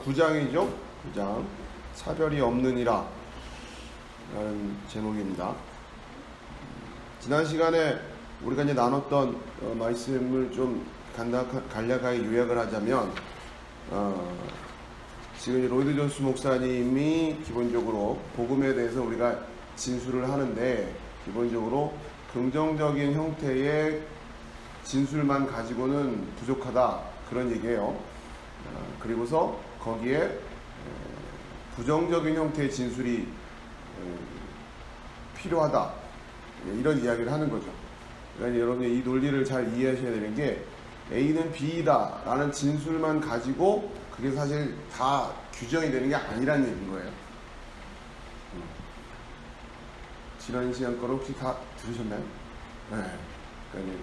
9장이죠. 9장. 차별이 없느니라 라는 제목입니다. 지난 시간에 우리가 이제 나눴던 말씀을 좀 간략하게 요약을 하자면, 지금 로이드 존스 목사님이 기본적으로 복음에 대해서 우리가 진술을 하는데, 기본적으로 긍정적인 형태의 진술만 가지고는 부족하다, 그런 얘기예요. 그리고서 거기에 부정적인 형태의 진술이 필요하다, 이런 이야기를 하는 거죠. 그러니까 여러분이 이 논리를 잘 이해하셔야 되는 게, A는 B이다 라는 진술만 가지고 그게 사실 다 규정이 되는 게 아니라는 얘기인 거예요. 지난 시간 거를 혹시 다 들으셨나요? 네. 그러니까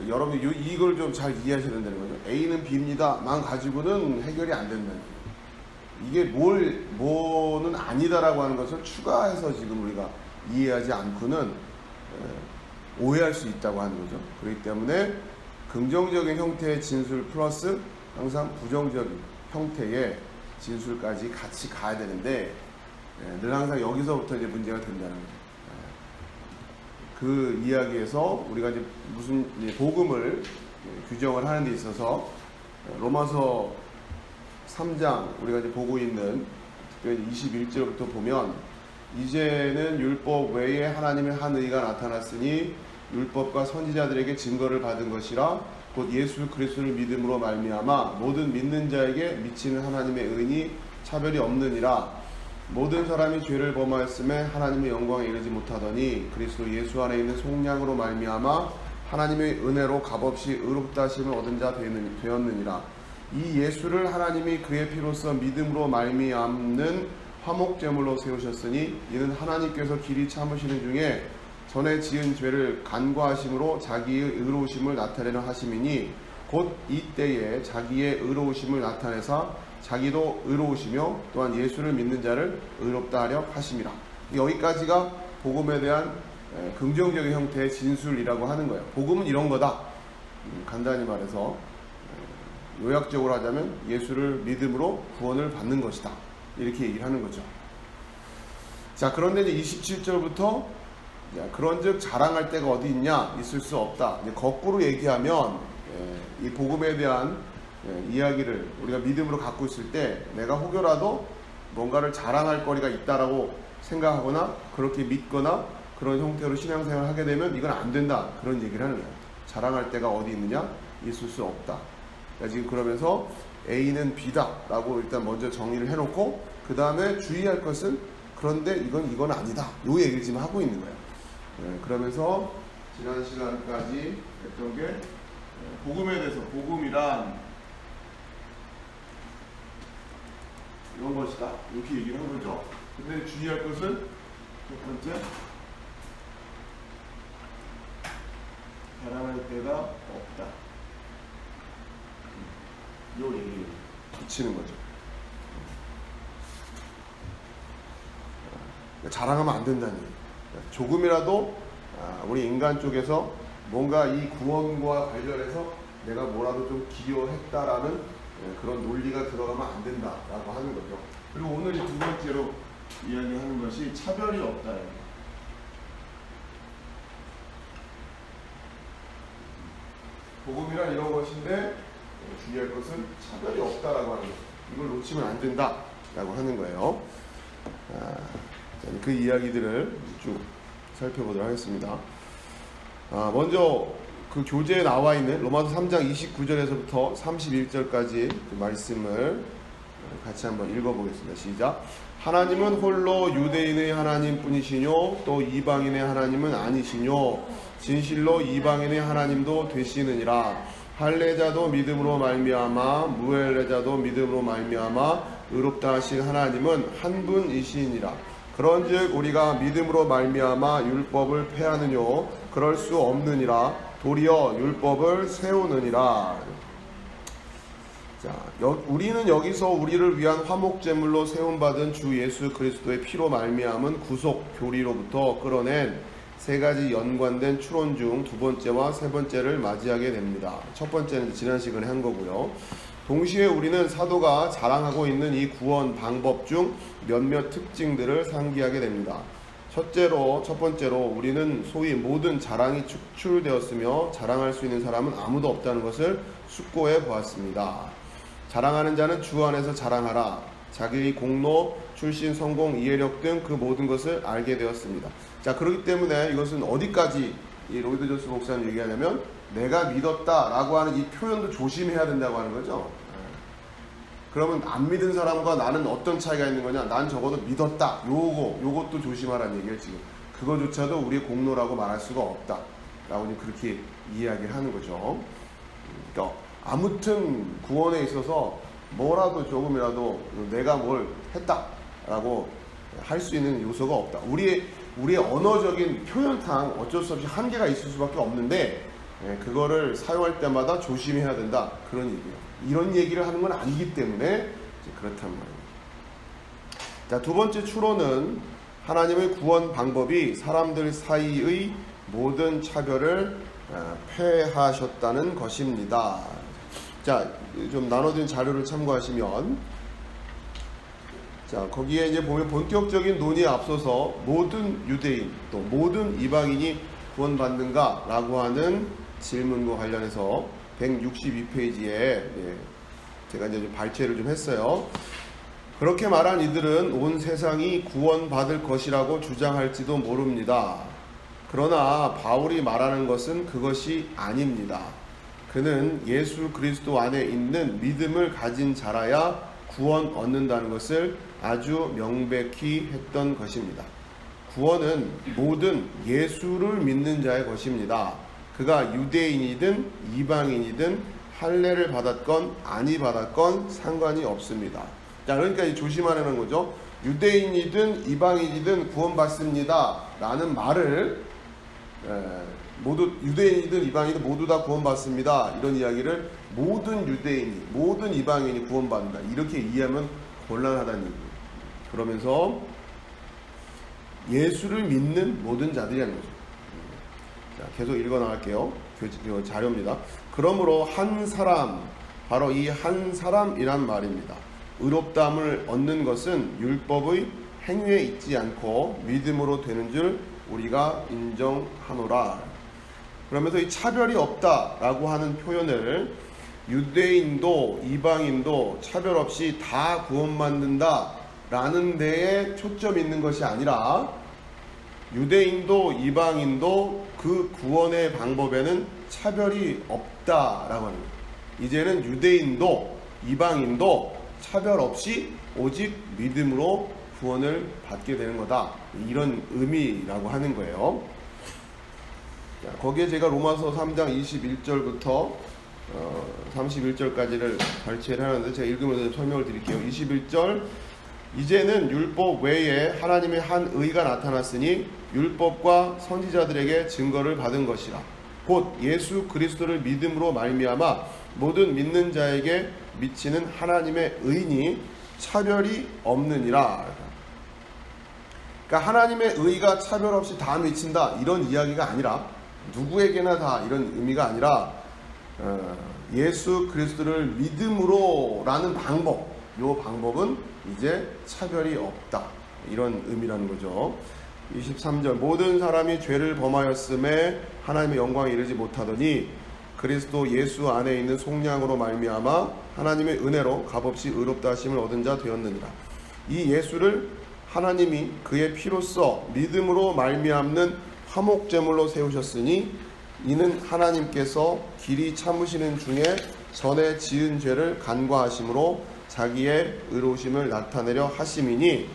여러분이 이걸 좀 잘 이해하셔야 된다는 거죠. A는 B입니다만 가지고는 해결이 안 된다는 거예요. 이게 뭐는 아니다라고 하는 것을 추가해서 지금 우리가 이해하지 않고는 오해할 수 있다고 하는 거죠. 그렇기 때문에 긍정적인 형태의 진술 플러스 항상 부정적인 형태의 진술까지 같이 가야 되는데, 늘 항상 여기서부터 이제 문제가 된다는 거죠. 그 이야기에서 우리가 이제 무슨 복음을 규정을 하는 데 있어서 로마서 3장 우리가 이제 보고 있는 특별히 21절부터 보면, 이제는 율법 외에 하나님의 한 의가 나타났으니 율법과 선지자들에게 증거를 받은 것이라 곧 예수 그리스도를 믿음으로 말미암아 모든 믿는 자에게 미치는 하나님의 의인이 차별이 없느니라. 모든 사람이 죄를 범하였음에 하나님의 영광에 이르지 못하더니 그리스도 예수 안에 있는 속량으로 말미암아 하나님의 은혜로 값없이 의롭다 하심을 얻은 자 되었느니라. 이 예수를 하나님이 그의 피로써 믿음으로 말미암는 화목제물로 세우셨으니 이는 하나님께서 길이 참으시는 중에 전에 지은 죄를 간과하심으로 자기의 의로우심을 나타내려 하심이니 곧 이때에 자기의 의로우심을 나타내사 자기도 의로우시며 또한 예수를 믿는 자를 의롭다 하려 하심이라. 여기까지가 복음에 대한 긍정적인 형태의 진술이라고 하는 거예요. 복음은 이런 거다. 간단히 말해서 요약적으로 하자면 예수를 믿음으로 구원을 받는 것이다, 이렇게 얘기를 하는 거죠. 자, 그런데 이제 27절부터 그런즉 자랑할 데가 어디 있냐, 있을 수 없다. 이제 거꾸로 얘기하면 이 복음에 대한 이야기를 우리가 믿음으로 갖고 있을 때 내가 혹여라도 뭔가를 자랑할 거리가 있다라고 생각하거나 그렇게 믿거나 그런 형태로 신앙생활을 하게 되면 이건 안 된다, 그런 얘기를 하는 거예요. 자랑할 데가 어디 있느냐, 있을 수 없다. 그러니까 지금 그러면서 A는 B다 라고 일단 먼저 정리를 해놓고, 그 다음에 주의할 것은 그런데 이건 아니다, 요 얘기를 지금 하고 있는 거예요. 그러면서 지난 시간까지 했던 게 복음에 대해서, 복음이란 이런 것이다, 이렇게 얘기를 한 거죠. 근데 주의할 것은 첫 번째, 자랑할 데가 없다, 요 얘기를 붙이는 거죠. 자랑하면 안 된다는 얘기예요. 조금이라도 우리 인간 쪽에서 뭔가 이 구원과 관련해서 내가 뭐라도 좀 기여했다라는 그런 논리가 들어가면 안 된다라고 하는 거죠. 그리고 오늘 두 번째로 이야기하는 것이 차별이 없다. 복음이란 이런 것인데 주의할 것은 차별이 없다라고 하는 거죠. 이걸 놓치면 안 된다라고 하는 거예요. 그 이야기들을 쭉 살펴보도록 하겠습니다. 먼저 그 교재에 나와 있는 로마서 3장 29절에서부터 31절까지 그 말씀을 같이 한번 읽어보겠습니다. 시작. 하나님은 홀로 유대인의 하나님 뿐이시뇨 또 이방인의 하나님은 아니시뇨 진실로 이방인의 하나님도 되시느니라. 할례자도 믿음으로 말미암아 무할례자도 믿음으로 말미암아 의롭다 하신 하나님은 한 분이시니라. 그런즉 우리가 믿음으로 말미암아 율법을 폐하느뇨 그럴 수 없느니라. 도리어 율법을 세우느니라. 자, 우리는 여기서 우리를 위한 화목제물로 세움받은 주 예수 그리스도의 피로 말미암은 구속 교리로부터 끌어낸 세 가지 연관된 추론 중 두 번째와 세 번째를 맞이하게 됩니다. 첫 번째는 지난 시간에 한 거고요. 동시에 우리는 사도가 자랑하고 있는 이 구원 방법 중 몇몇 특징들을 상기하게 됩니다. 첫 번째로 우리는 소위 모든 자랑이 축출되었으며 자랑할 수 있는 사람은 아무도 없다는 것을 숙고해 보았습니다. 자랑하는 자는 주 안에서 자랑하라. 자기의 공로, 출신, 성공, 이해력 등 그 모든 것을 알게 되었습니다. 자, 그렇기 때문에 이것은 어디까지 이 로이드 존스 목사님 얘기하냐면 내가 믿었다라고 하는 이 표현도 조심해야 된다고 하는 거죠. 그러면 안 믿은 사람과 나는 어떤 차이가 있는 거냐? 난 적어도 믿었다. 요것도 조심하라는 얘기예요, 지금. 그거조차도 우리의 공로라고 말할 수가 없다. 라고 그렇게 이야기를 하는 거죠. 그러니까 아무튼 구원에 있어서 뭐라도 조금이라도 내가 뭘 했다라고 할 수 있는 요소가 없다. 우리의 언어적인 표현상 어쩔 수 없이 한계가 있을 수밖에 없는데 그거를 사용할 때마다 조심해야 된다. 그런 얘기예요. 이런 얘기를 하는 건 아니기 때문에 그렇단 말이에요. 자, 두 번째 추론은 하나님의 구원 방법이 사람들 사이의 모든 차별을 폐하셨다는 것입니다. 자, 좀 나눠진 자료를 참고하시면, 자, 거기에 이제 보면 본격적인 논의에 앞서서 모든 유대인 또 모든 이방인이 구원받는가라고 하는 질문과 관련해서 162페이지에 제가 이제 발췌를 좀 했어요. 그렇게 말한 이들은 온 세상이 구원받을 것이라고 주장할지도 모릅니다. 그러나 바울이 말하는 것은 그것이 아닙니다. 그는 예수 그리스도 안에 있는 믿음을 가진 자라야 구원 얻는다는 것을 아주 명백히 했던 것입니다. 구원은 모든 예수를 믿는 자의 것입니다. 그가 유대인이든 이방인이든 할례를 받았건 아니 받았건 상관이 없습니다. 자, 그러니까 조심하라는 거죠. 유대인이든 이방인이든 구원받습니다 라는 말을 모두 유대인이든 이방인이든 모두 다 구원받습니다 이런 이야기를 모든 유대인이 모든 이방인이 구원받는다 이렇게 이해하면 곤란하다는 얘기예요. 그러면서 예수를 믿는 모든 자들이라는 거죠. 자, 계속 읽어 나갈게요. 자료입니다. 그러므로 한 사람, 바로 이 한 사람이란 말입니다. 의롭다함을 얻는 것은 율법의 행위에 있지 않고 믿음으로 되는 줄 우리가 인정하노라. 그러면서 이 차별이 없다라고 하는 표현을 유대인도 이방인도 차별 없이 다 구원받는다라는 데에 초점이 있는 것이 아니라 유대인도 이방인도 그 구원의 방법에는 차별이 없다라고 하는 거예요. 이제는 유대인도 이방인도 차별 없이 오직 믿음으로 구원을 받게 되는 거다. 이런 의미라고 하는 거예요. 자, 거기에 제가 로마서 3장 21절부터 31절까지를 발췌를 하는데 제가 읽으면서 설명을 드릴게요. 21절 이제는 율법 외에 하나님의 한 의가 나타났으니 율법과 선지자들에게 증거를 받은 것이라. 곧 예수 그리스도를 믿음으로 말미암아 모든 믿는 자에게 미치는 하나님의 의니 차별이 없느니라. 그러니까 하나님의 의가 차별 없이 다 미친다 이런 이야기가 아니라 누구에게나 다 이런 의미가 아니라 예수 그리스도를 믿음으로라는 방법, 이 방법은 이제 차별이 없다 이런 의미라는 거죠. 23절 모든 사람이 죄를 범하였음에 하나님의 영광에 이르지 못하더니 그리스도 예수 안에 있는 속량으로 말미암아 하나님의 은혜로 값없이 의롭다 하심을 얻은 자 되었느니라. 이 예수를 하나님이 그의 피로써 믿음으로 말미암는 화목제물로 세우셨으니 이는 하나님께서 길이 참으시는 중에 전에 지은 죄를 간과하심으로 자기의 의로우심을 나타내려 하심이니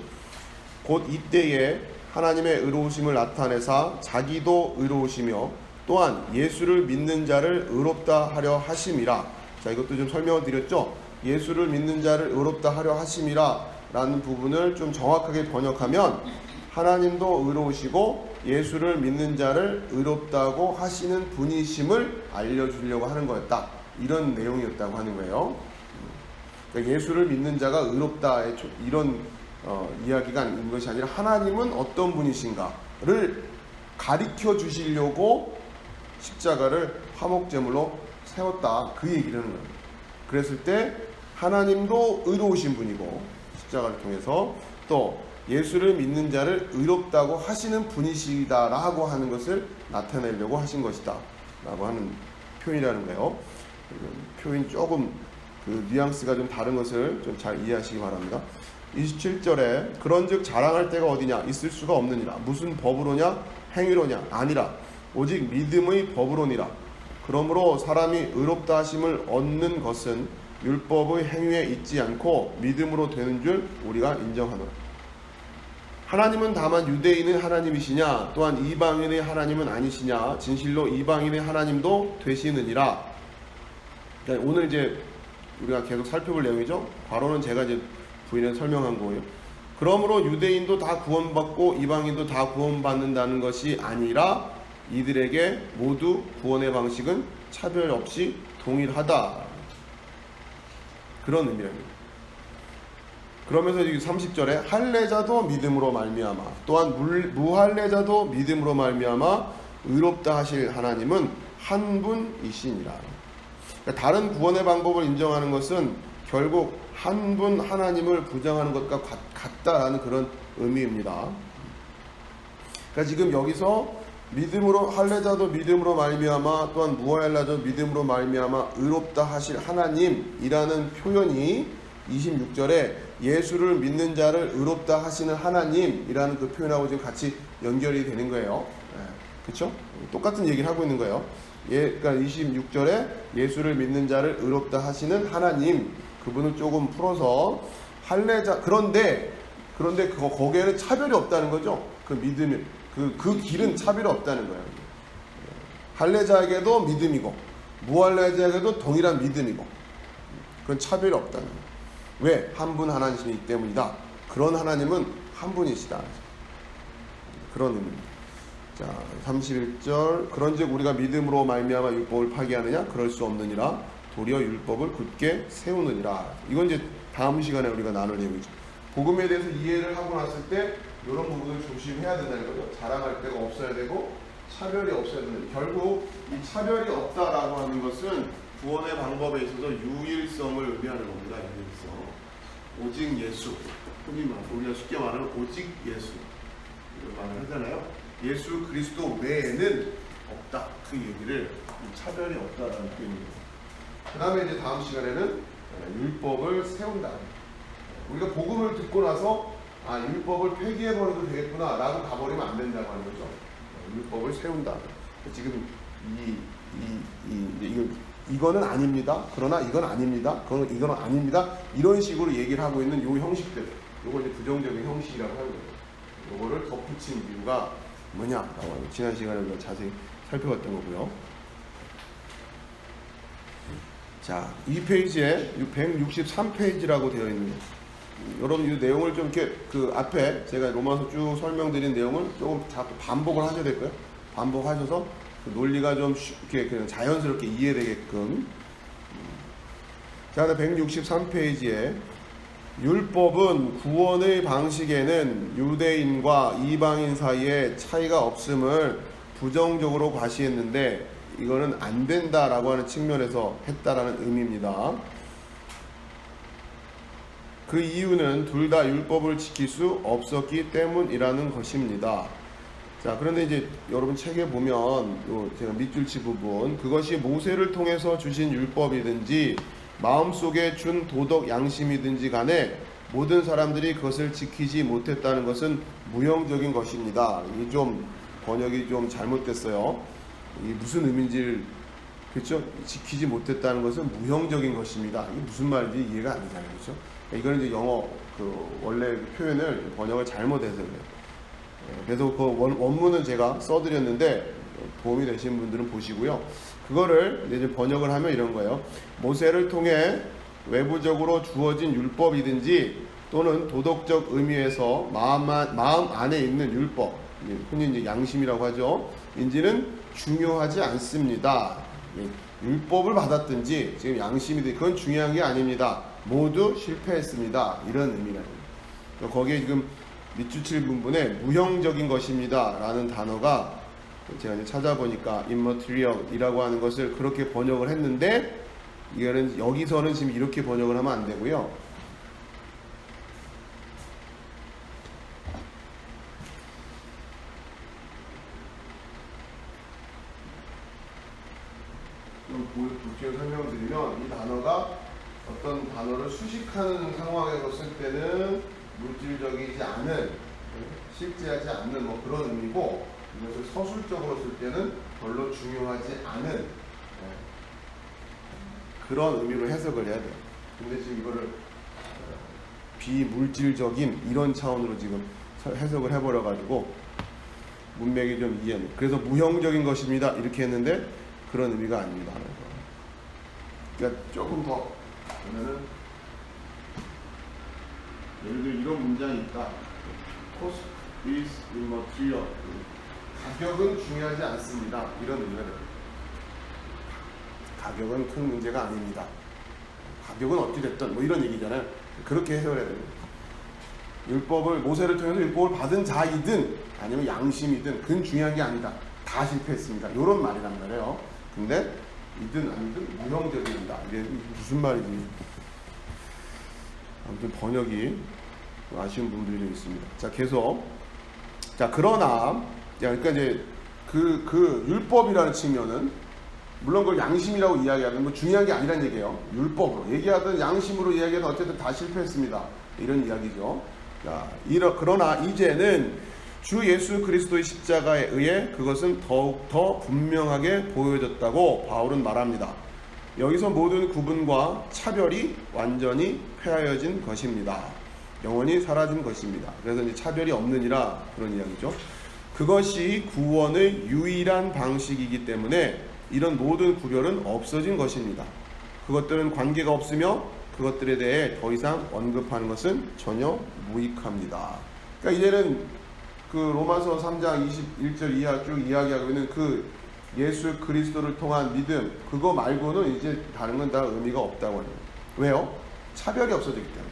곧 이때에 하나님의 의로우심을 나타내사 자기도 의로우시며 또한 예수를 믿는 자를 의롭다 하려 하심이라. 자, 이것도 좀 설명을 드렸죠. 예수를 믿는 자를 의롭다 하려 하심이라 라는 부분을 좀 정확하게 번역하면 하나님도 의로우시고 예수를 믿는 자를 의롭다고 하시는 분이심을 알려주려고 하는 거였다. 이런 내용이었다고 하는 거예요. 그러니까 예수를 믿는 자가 의롭다의 이런 이야기가 있는 것이 아니라 하나님은 어떤 분이신가를 가르쳐 주시려고 십자가를 화목제물로 세웠다. 그 얘기를 하는 거예요. 그랬을 때 하나님도 의로우신 분이고 십자가를 통해서 또 예수를 믿는 자를 의롭다고 하시는 분이시다라고 하는 것을 나타내려고 하신 것이다 라고 하는 표현이라는 거예요. 표현 조금 그 뉘앙스가 좀 다른 것을 좀 잘 이해하시기 바랍니다. 27절에 그런즉 자랑할 때가 어디냐 있을 수가 없느니라. 무슨 법으로냐 행위로냐 아니라 오직 믿음의 법으로니라. 그러므로 사람이 의롭다 하심을 얻는 것은 율법의 행위에 있지 않고 믿음으로 되는 줄 우리가 인정하노라. 하나님은 다만 유대인의 하나님이시냐 또한 이방인의 하나님은 아니시냐 진실로 이방인의 하나님도 되시느니라. 그러니까 오늘 이제 우리가 계속 살펴볼 내용이죠. 과로는 제가 이제 부인해 설명한 거예요. 그러므로 유대인도 다 구원받고 이방인도 다 구원받는다는 것이 아니라 이들에게 모두 구원의 방식은 차별 없이 동일하다. 그런 의미랍니다. 그러면서 30절에 할례자도 믿음으로 말미암아 또한 무할례자도 믿음으로 말미암아 의롭다 하실 하나님은 한 분이시니라. 그러니까 다른 구원의 방법을 인정하는 것은 결국 한 분 하나님을 부정하는 것과 같다라는 그런 의미입니다. 그러니까 지금 여기서 믿음으로 할례자도 믿음으로 말미암아 또한 무할례자도 믿음으로 말미암아 의롭다 하실 하나님이라는 표현이 26절에 예수를 믿는 자를 의롭다 하시는 하나님이라는 그 표현하고 지금 같이 연결이 되는 거예요. 그렇죠? 똑같은 얘기를 하고 있는 거예요. 그러니까 26절에 예수를 믿는 자를 의롭다 하시는 하나님, 그분을 조금 풀어서 할례자 그런데 거기에는 차별이 없다는 거죠. 그 믿음이 그 길은 차별이 없다는 거예요. 할례자에게도 믿음이고 무할례자에게도 동일한 믿음이고 그건 차별이 없다는 거예요. 왜? 한 분 하나님이기 때문이다. 그런 하나님은 한 분이시다. 그런 의미입니다. 자, 31절 그런즉 우리가 믿음으로 말미암아 율법을 파기하느냐? 그럴 수 없느니라. 도리어 율법을 굳게 세우느니라. 이건 이제 다음 시간에 우리가 나눌 내용이죠. 복음에 대해서 이해를 하고 났을 때 이런 부분을 조심해야 된다는 거죠. 자랑할 데가 없어야 되고 차별이 없어야 되는. 결국 이 차별이 없다라고 하는 것은 구원의 방법에 있어서 유일성을 의미하는 겁니다. 유일성. 오직 예수. 흔히 우리가 쉽게 말하는 오직 예수. 이런 말을 하잖아요. 예수 그리스도 외에는 없다. 그 얘기를 차별이 없다라는 표현입니다. 그 다음에 이제 다음 시간에는 율법을 세운다. 우리가 복음을 듣고 나서 율법을 폐기해버려도 되겠구나 라고 가버리면 안 된다고 하는 거죠. 율법을 세운다. 지금 이거는 아닙니다. 그러나 이건 아닙니다. 이건 아닙니다. 이런 식으로 얘기를 하고 있는 요 형식들. 요걸 이제 부정적인 형식이라고 하는 거예요. 요거를 덧붙인 이유가 뭐냐라고 하는 지난 시간에 우리가 자세히 살펴봤던 거고요. 자, 이 페이지에 163페이지라고 되어 있는 여러분 이 내용을 좀 이렇게 그 앞에 제가 로마서 쭉 설명드린 내용을 조금 자꾸 반복을 하셔야 될 거예요. 반복하셔서 그 논리가 좀 쉽게 그냥 자연스럽게 이해되게끔. 자, 163페이지에 율법은 구원의 방식에는 유대인과 이방인 사이에 차이가 없음을 부정적으로 과시했는데 이거는 안 된다라고 하는 측면에서 했다라는 의미입니다. 그 이유는 둘 다 율법을 지킬 수 없었기 때문이라는 것입니다. 자, 그런데 이제 여러분 책에 보면 요 제가 밑줄치 부분 그것이 모세를 통해서 주신 율법이든지 마음속에 준 도덕 양심이든지 간에 모든 사람들이 그것을 지키지 못했다는 것은 무형적인 것입니다. 이 좀 번역이 좀 잘못됐어요. 이게 무슨 의미인지를 그렇죠? 지키지 못했다는 것은 무형적인 것입니다. 이게 무슨 말인지 이해가 안 되잖아요, 그렇죠? 이거는 이제 영어 그 원래 그 표현을 번역을 잘못해서 그래요. 그래서 그 원문은 제가 써드렸는데 도움이 되신 분들은 보시고요. 그거를 이제 번역을 하면 이런 거예요. 모세를 통해 외부적으로 주어진 율법이든지 또는 도덕적 의미에서 마음 안에 있는 율법, 흔히 이제 양심이라고 하죠. 인지는 중요하지 않습니다. 율법을 받았든지 지금 양심이든 그건 중요한 게 아닙니다. 모두 실패했습니다. 이런 의미가 됩니다. 거기에 지금 밑줄칠 부분에 무형적인 것입니다 라는 단어가 제가 이제 찾아보니까 immaterial이라고 하는 것을 그렇게 번역을 했는데 이거는 여기서는 지금 이렇게 번역을 하면 안 되고요. 도치어 설명을 드리면 이 단어가 어떤 단어를 수식하는 상황에서 쓸 때는 물질적이지 않은, 실제하지 않는 뭐 그런 의미고, 이것을 서술적으로 쓸 때는 별로 중요하지 않은 그런 의미로 해석을 해야 돼요. 근데 지금 이거를 비물질적인 이런 차원으로 지금 해석을 해버려가지고 문맥이 좀 이해는. 그래서 무형적인 것입니다 이렇게 했는데 그런 의미가 아닙니다. 그러니까 조금 더 보면은 예를 들어 이런 문장이 있다. Cost is immaterial. 가격은 중요하지 않습니다. 이런 의미가 돼요. 가격은 큰 문제가 아닙니다. 가격은 어찌됐든 뭐 이런 얘기잖아요. 그렇게 해석을 해야 됩니다. 율법을, 모세를 통해서 율법을 받은 자이든 아니면 양심이든 그건 중요한 게 아니다. 다 실패했습니다. 이런 말이란 말이에요. 근데 이든 아니든 무형적입니다. 이게 무슨 말이지? 아무튼 번역이 아쉬운 부분들이 좀 있습니다. 자, 계속. 자, 그러나, 그러니까 이제 그 율법이라는 측면은 물론 그걸 양심이라고 이야기하는 뭐 중요한 게 아니란 얘기예요. 율법으로 얘기하든 양심으로 이야기하든 어쨌든 다 실패했습니다. 이런 이야기죠. 자, 그러나 이제는 주 예수 그리스도의 십자가에 의해 그것은 더욱 더 분명하게 보여졌다고 바울은 말합니다. 여기서 모든 구분과 차별이 완전히 폐하여진 것입니다. 영원히 사라진 것입니다. 그래서 이제 차별이 없느니라 그런 이야기죠. 그것이 구원의 유일한 방식이기 때문에 이런 모든 구별은 없어진 것입니다. 그것들은 관계가 없으며 그것들에 대해 더 이상 언급하는 것은 전혀 무익합니다. 그러니까 이제는 그 로마서 3장 21절 이하 쭉 이야기하고 있는 그 예수 그리스도를 통한 믿음, 그거 말고는 이제 다른 건 다 의미가 없다고 해요. 왜요? 차별이 없어졌기 때문에.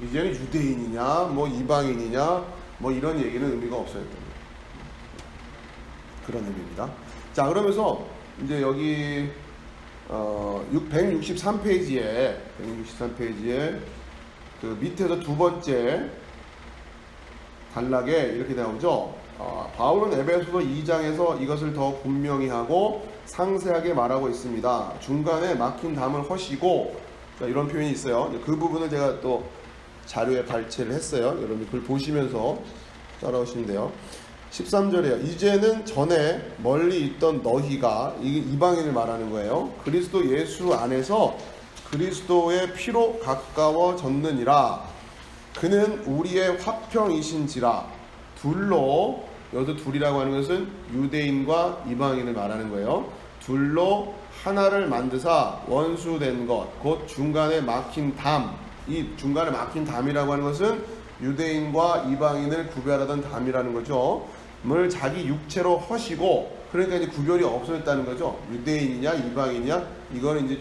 이제는 유대인이냐 뭐 이방인이냐 뭐 이런 얘기는 의미가 없어졌다는 거예요. 그런 의미입니다. 자, 그러면서 이제 여기 163페이지에 그 밑에서 두 번째 단락에 이렇게 나오죠. 바울은 에베소서 2장에서 이것을 더 분명히 하고 상세하게 말하고 있습니다. 중간에 막힌 담을 허시고, 자, 이런 표현이 있어요. 그 부분을 제가 또 자료에 발췌를 했어요. 여러분 그걸 보시면서 따라오시면 돼요. 13절에요. 이제는 전에 멀리 있던 너희가, 이방인을 말하는 거예요. 그리스도 예수 안에서 그리스도의 피로 가까워졌느니라. 그는 우리의 화평이신지라. 둘로, 여기서 둘이라고 하는 것은 유대인과 이방인을 말하는 거예요. 둘로 하나를 만드사 원수된 것, 곧 중간에 막힌 담. 이 중간에 막힌 담이라고 하는 것은 유대인과 이방인을 구별하던 담이라는 거죠. 을 자기 육체로 허시고, 그러니까 이제 구별이 없어졌다는 거죠. 유대인이냐 이방인이냐 이거는 이제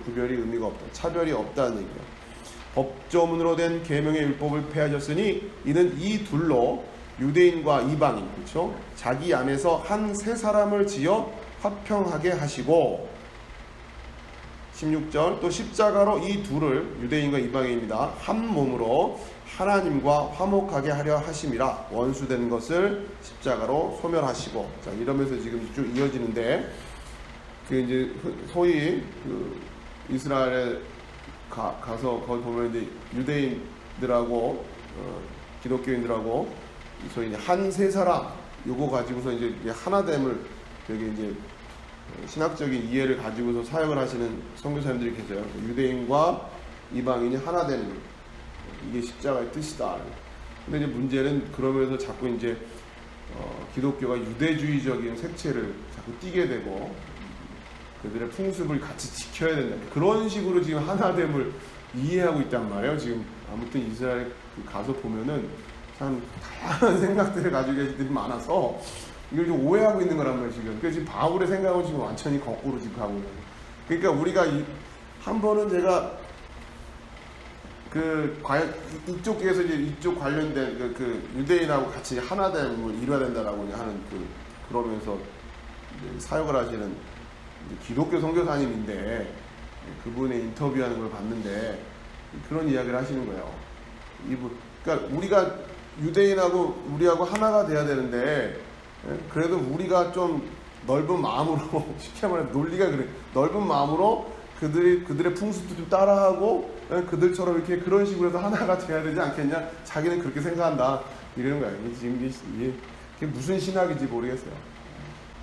구별이 의미가 없다. 차별이 없다는 얘기예요. 법조문으로 된 계명의 율법을 폐하셨으니 이는 이 둘로 유대인과 이방인, 그렇죠? 자기 안에서 한 세 사람을 지어 화평하게 하시고, 16절 또 십자가로 이 둘을, 유대인과 이방인입니다, 한 몸으로 하나님과 화목하게 하려 하심이라. 원수된 것을 십자가로 소멸하시고. 자, 이러면서 지금 쭉 이어지는데, 그 이제 소위 그 이스라엘에 가서 거기 보면 이제 유대인들하고 기독교인들하고 소위 이제 한 세 사람 요거 가지고서 이제 하나됨을, 여기 이제 신학적인 이해를 가지고서 사역을 하시는 선교사님들이 계세요. 유대인과 이방인이 하나 되는, 이게 십자가의 뜻이다. 근데 이제 문제는 그러면서 자꾸 이제 기독교가 유대주의적인 색채를 자꾸 띠게 되고 그들의 풍습을 같이 지켜야 된다. 그런 식으로 지금 하나됨을 이해하고 있단 말이에요. 지금 아무튼 이스라엘 가서 보면은 참 다양한 생각들을 가지고 계신 분들이 많아서 이걸 좀 오해하고 있는 거란 말이에요. 그러니까 지금 바울의 생각은 지금 완전히 거꾸로 지금 가고 있는 거예요. 그러니까 우리가 한 번은 제가 이쪽 교회에서 이제 이쪽 관련된 그 유대인하고 같이 하나됨을 이뤄야 된다라고 하는 그러면서 사역을 하시는 기독교 선교사님인데, 그분의 인터뷰하는 걸 봤는데 그런 이야기를 하시는 거예요. 그러니까 우리가 유대인하고 우리하고 하나가 돼야 되는데 그래도 우리가 좀 넓은 마음으로 쉽게 말해 논리가 그래 넓은 마음으로 그들의 풍습도 좀 따라하고 그들처럼 이렇게 그런 식으로 해서 하나가 돼야 되지 않겠냐? 자기는 그렇게 생각한다 이러는 거예요. 지금 이게 무슨 신학인지 모르겠어요.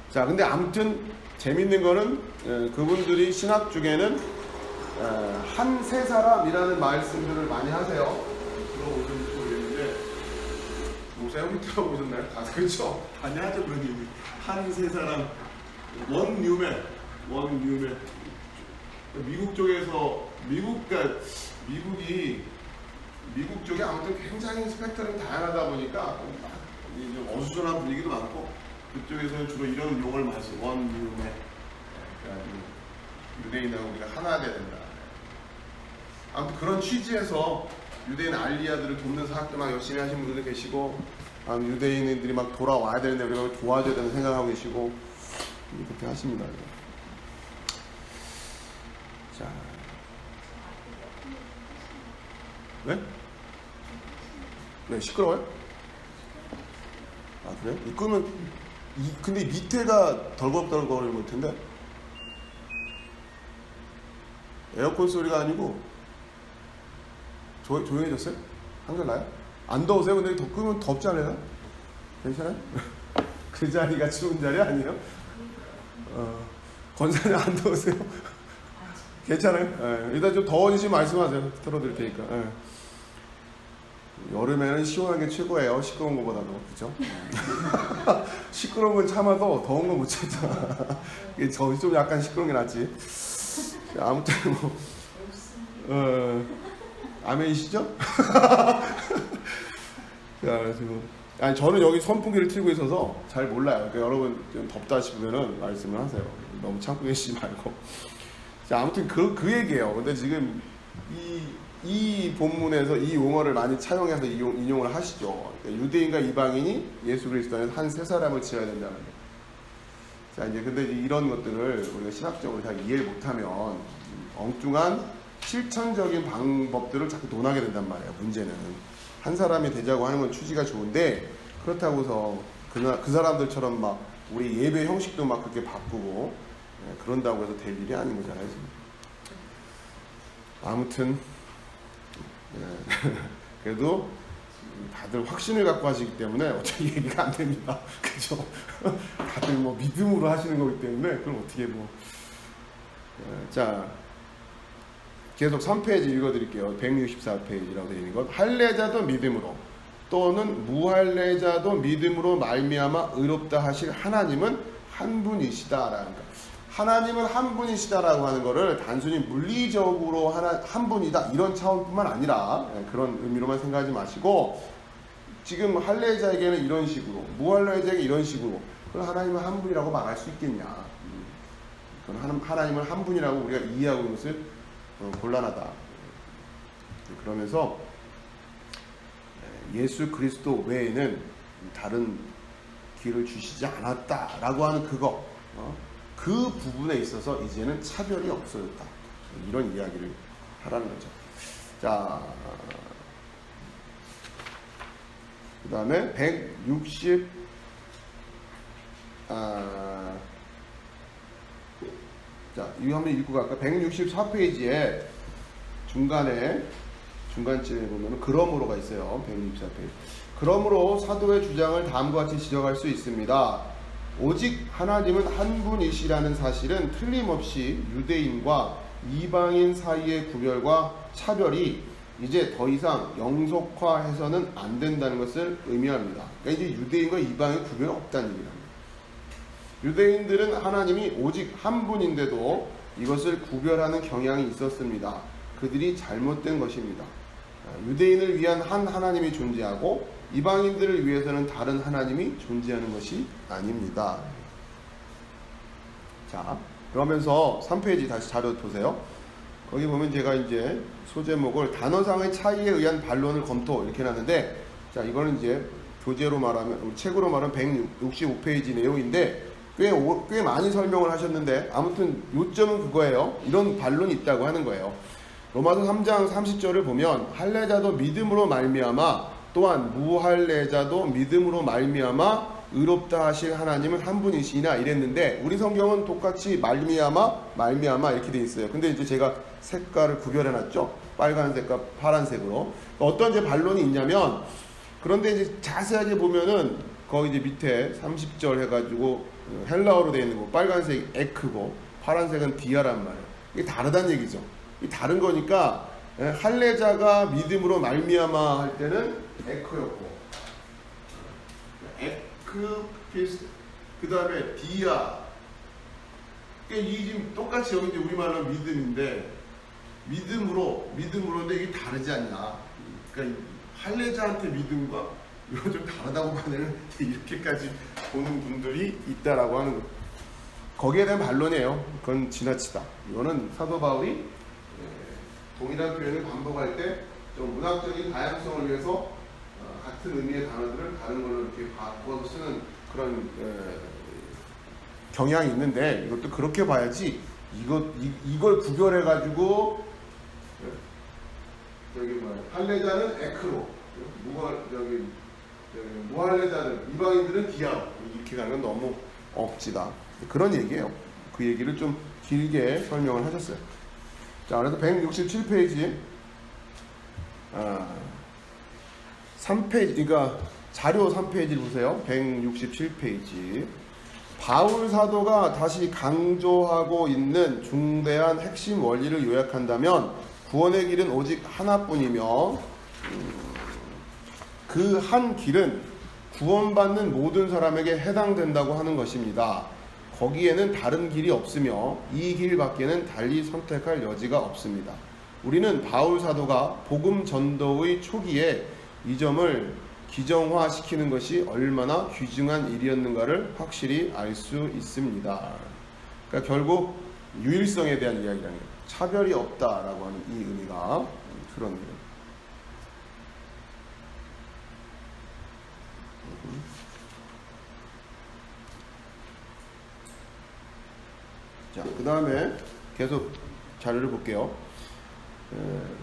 자, 근데 아무튼 재밌는 거는 그분들이 신학 중에는 한 세 사람이라는 말씀들을 많이 하세요. 들어보셨는지 모르겠는데 목사님 들어보셨나요? 아, 그렇죠. 많이 하죠 그런 얘기. 한 세 사람 원 뉴맨 미국 쪽에서 미국 쪽에 아무튼 굉장히 스펙트럼이 다양하다 보니까 좀 어수선한 분위기도 많고 그쪽에서는 주로 이런 용어를 많이 써요. 원 뉴맨. 유대인하고 우리가 하나 돼야 된다. 아무튼 그런 취지에서 유대인 알리아들을 돕는 사역들 막 열심히 하시는 분들도 계시고 유대인들이 막 돌아와야 되는데 우리가 도와줘야 되는 생각하고 계시고 그렇게 하십니다. 자, 네? 네, 시끄러워요? 아, 그래? 그러면 근데 밑에가 덜컥덜컥거릴 텐데 에어컨 소리가 아니고 조용해졌어요? 한결 나요? 안 더우세요? 근데 끄면 덥지 않아요? 괜찮아요? 그 자리가 추운 자리 아니에요? 권사님 안 더우세요? 괜찮아요? 예, 일단 좀 더워지시면 말씀하세요. 틀어드릴 테니까. 예. 여름에는 시원한 게 최고예요. 시끄러운 것보다도. 그죠? 시끄러운 건 참아도 더운 건 못 참잖아. 좀 약간 시끄러운 게 낫지. 아무튼 아멘이시죠? 자, 지금 저는 여기 선풍기를 틀고 있어서 잘 몰라요. 그러니까 여러분 좀 덥다 싶으면은 말씀을 하세요. 너무 참고 계시지 말고. 자, 아무튼 그 얘기예요. 근데 지금 이 본문에서 이 용어를 많이 차용해서 인용을 하시죠. 그러니까 유대인과 이방인이 예수 그리스도 안에서 한 세 사람을 지어야 된다는 거예요. 자, 이제 근데 이런 것들을 우리가 신학적으로 잘 이해를 못하면 엉뚱한 실천적인 방법들을 자꾸 논하게 된단 말이에요. 문제는 한 사람이 되자고 하는 건 취지가 좋은데 그렇다고서 그 사람들처럼 막 우리 예배 형식도 막 그렇게 바꾸고 그런다고 해서 될 일이 아닌 거잖아요. 아무튼 그래도 다들 확신을 갖고 하시기 때문에 어떻게 얘기가 안 됩니다. 그죠? 다들 뭐 믿음으로 하시는 거기 때문에 그럼 어떻게 자, 계속 3페이지 읽어드릴게요. 164페이지라고 되어 있는 것. 할례자도 믿음으로 또는 무할례자도 믿음으로 말미암아 의롭다 하실 하나님은 한 분이시다라는 거. 하나님은 한 분이시다라고 하는 것을 단순히 물리적으로 한 분이다 이런 차원뿐만 아니라 그런 의미로만 생각하지 마시고 지금 할례자에게는 이런 식으로 무할례자에게 이런 식으로 그럼 하나님은 한 분이라고 말할 수 있겠냐. 그건 하나님을 한 분이라고 우리가 이해하고 있는 것을 곤란하다. 그러면서 예수 그리스도 외에는 다른 길을 주시지 않았다라고 하는 그거 그 부분에 있어서 이제는 차별이 없어졌다. 이런 이야기를 하라는 거죠. 자, 그 다음에 이거 한번 읽고 갈까? 164페이지에 중간쯤에 보면 그러므로가 있어요. 164페이지. 그러므로 사도의 주장을 다음과 같이 지적할 수 있습니다. 오직 하나님은 한 분이시라는 사실은 틀림없이 유대인과 이방인 사이의 구별과 차별이 이제 더 이상 영속화해서는 안 된다는 것을 의미합니다. 그러니까 이제 유대인과 이방인 구별이 없다는 얘기입니다. 유대인들은 하나님이 오직 한 분인데도 이것을 구별하는 경향이 있었습니다. 그들이 잘못된 것입니다. 유대인을 위한 한 하나님이 존재하고 이방인들을 위해서는 다른 하나님이 존재하는 것이 아닙니다. 자, 그러면서 3페이지 다시 자료 보세요. 거기 보면 제가 이제 소제목을 단어상의 차이에 의한 반론을 검토 이렇게 해놨는데 자, 이거는 이제 교재로 말하면 책으로 말하면 165페이지 내용인데 꽤 많이 설명을 하셨는데 아무튼 요점은 그거예요. 이런 반론이 있다고 하는 거예요. 로마서 3장 30절을 보면 할례자도 믿음으로 말미암아 또한 무할례자도 믿음으로 말미암아 의롭다 하실 하나님은 한 분이시나 이랬는데 우리 성경은 똑같이 말미암아 이렇게 돼 있어요. 근데 이제 제가 색깔을 구별해 놨죠. 빨간색과 파란색으로. 어떤 이제 반론이 있냐면 그런데 이제 자세하게 보면은 거기 이제 밑에 30절 해가지고 헬라어로 되어 있는 거 빨간색이 에크고 파란색은 디아란 말이에요. 이게 다르다는 얘기죠. 이 다른 거니까 할례자가 믿음으로 말미암아 할 때는 에크였고 에크 필스 그 다음에 디아 이 지금 똑같이 여기 이제 우리말로 믿음인데 믿음으로인데 이게 다르지 않냐. 그러니까 할례자한테 믿음과 이거 좀 다르다고 하면 이렇게까지 보는 분들이 있다라고 하는 거. 거기에 대한 반론이에요. 그건 지나치다. 이거는 사도 바울이 동일한 표현을 반복할 때 좀 문학적인 다양성을 위해서 같은 의미의 단어들을 다른 걸로 이렇게 바꿔서 쓰는 그런 경향이 있는데 이것도 그렇게 봐야지. 이걸 구별해 가지고 저기 할례자는 에크로, 무할례자는 이방인들은 디아로 이렇게 가는 건 너무 억지다. 그런 얘기예요. 그 얘기를 좀 길게 설명을 하셨어요. 자, 그래서 167페이지 3페이지, 그러니까 자료 3페이지를 보세요. 167페이지. 바울 사도가 다시 강조하고 있는 중대한 핵심 원리를 요약한다면 구원의 길은 오직 하나뿐이며 그 한 길은 구원받는 모든 사람에게 해당된다고 하는 것입니다. 거기에는 다른 길이 없으며 이 길 밖에는 달리 선택할 여지가 없습니다. 우리는 바울 사도가 복음 전도의 초기에 이 점을 기정화시키는 것이 얼마나 귀중한 일이었는가를 확실히 알 수 있습니다. 그러니까 결국 유일성에 대한 이야기라는 거예요. 차별이 없다라고 하는 이 의미가 그런 거예요. 자, 그 다음에 계속 자료를 볼게요.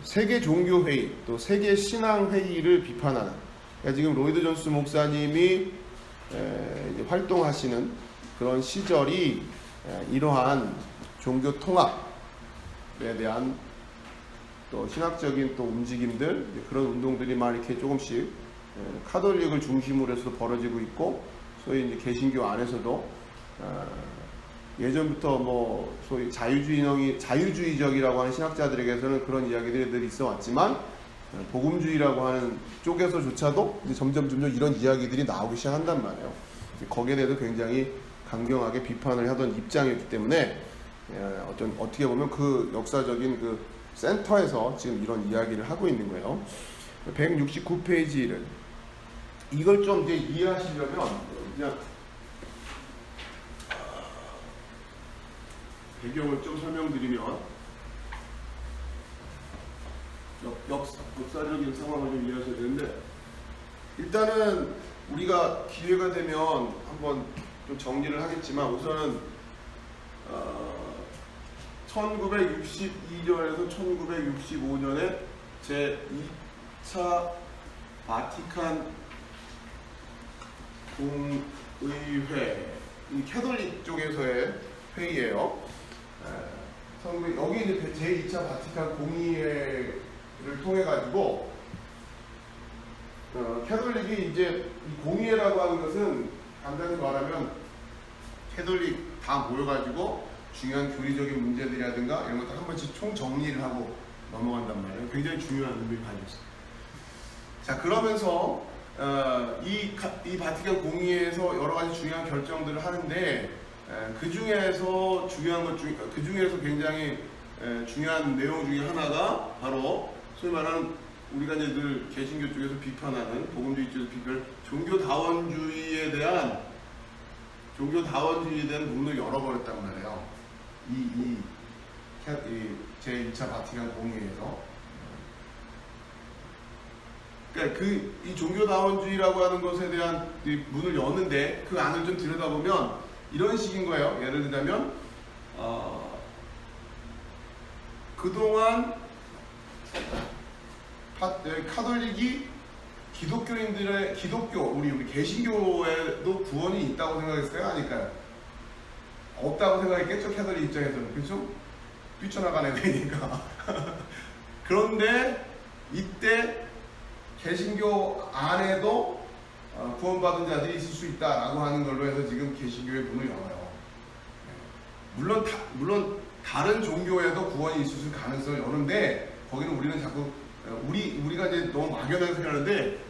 세계 종교회의 또 세계 신앙회의를 비판하는, 그러니까 지금 로이드 존스 목사님이 이제 활동하시는 그런 시절이 이러한 종교 통합에 대한 또 신학적인 또 움직임들, 그런 운동들이 막 이렇게 조금씩 카톨릭을 중심으로 해서 벌어지고 있고, 소위 이제 개신교 안에서도 예전부터 뭐 소위 자유주의적이라고 하는 신학자들에게서는 그런 이야기들이 늘 있어 왔지만 복음주의라고 하는 쪽에서조차도 이제 점점 이런 이야기들이 나오기 시작한단 말이에요. 거기에 대해서 굉장히 강경하게 비판을 하던 입장이었기 때문에 어떻게 보면 그 역사적인 그 센터에서 지금 이런 이야기를 하고 있는 거예요. 169페이지를 이걸 좀 이제 이해하시려면 그냥 배경을 좀 설명드리면 역사적인 상황을 좀 이해하셔야 되는데, 일단은 우리가 기회가 되면 한번 좀 정리를 하겠지만 우선은 1962년에서 1965년에 제2차 바티칸 공의회, 이 캐톨릭 쪽에서의 회의예요. 여기 이제 제2차 바티칸 공의회를 통해 가지고 캐톨릭이 이제 이 공의회라고 하는 것은 간단히 말하면 캐톨릭 다 모여가지고 중요한 교리적인 문제들이라든가 이런 것들 한 번씩 총 정리를 하고 넘어간단 말이에요. 굉장히 중요한 의미를 가지고 있어요. 자, 그러면서 이 바티칸 공의회에서 여러 가지 중요한 결정들을 하는데 그 중에서 굉장히 중요한 내용 중에 하나가 바로 소위 말하는 우리가 이제 늘 개신교 쪽에서 비판하는, 복음주의 쪽에서 비판하는 종교다원주의에 대한 문을 열어버렸단 말이에요. 이 제2차 바티칸 공의회에서. 그러니까 이 종교다원주의라고 하는 것에 대한 문을 여는데 그 안을 좀 들여다보면 이런 식인 거예요. 예를 들자면 그동안 카톨릭이 기독교인들의 우리 개신교에도 구원이 있다고 생각했어요? 아닐까요? 없다고 생각했겠죠? 캐톨릭 입장에서는. 그렇죠? 뛰쳐나가는 애니까. 그런데 이때 개신교 안에도 구원받은 자들이 있을 수 있다라고 하는 걸로 해서 지금 개신교의 문을 열어요. 물론 다른 종교에도 구원이 있을 가능성을 여는데 거기는 우리는 자꾸 우리가 이제 너무 막연하게 생각하는데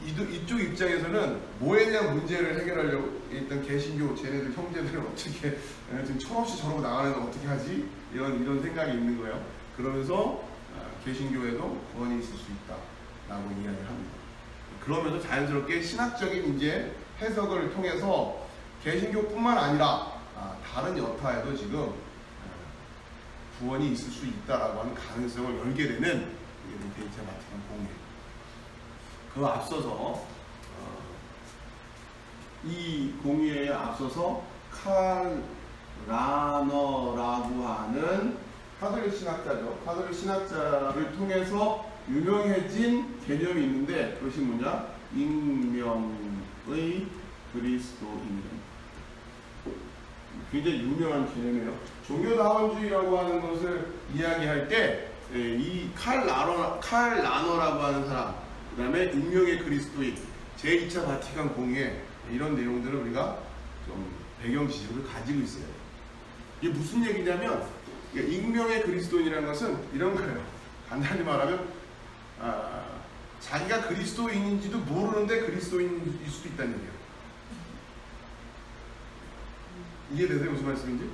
이쪽 입장에서는 뭐에 대한 문제를 해결하려고 일단 개신교 쟤네들 형제들을 어떻게 지금 철없이 저러고 나가는데 어떻게 하지? 이런 생각이 있는 거예요. 그러면서 개신교에도 구원이 있을 수 있다라고 이야기를 합니다. 그러면서 자연스럽게 신학적인 이제 해석을 통해서 개신교뿐만 아니라 다른 여타에도 지금 구원이 있을 수 있다라고 하는 가능성을 열게 되는 데이터 바티칸 공예. 그 앞서서 이 공예에 앞서서 칼 라너라고 하는 카톨릭 신학자죠. 카톨릭 신학자를 통해서 유명해진 개념이 있는데 그것이 뭐냐? 익명의 그리스도인. 굉장히 유명한 개념이에요. 종교다원주의라고 하는 것을 이야기할 때 이 칼 라너라고 하는 사람, 그 다음에 익명의 그리스도인, 제2차 바티칸 공예 이런 내용들을 우리가 좀 배경 지식을 가지고 있어요. 이게 무슨 얘기냐면 익명의 그리스도인이라는 것은 이런 거예요. 간단히 말하면 자기가 그리스도인인지도 모르는데 그리스도인일 수도 있다는 얘기예요. 이해되세요? 무슨 말씀인지?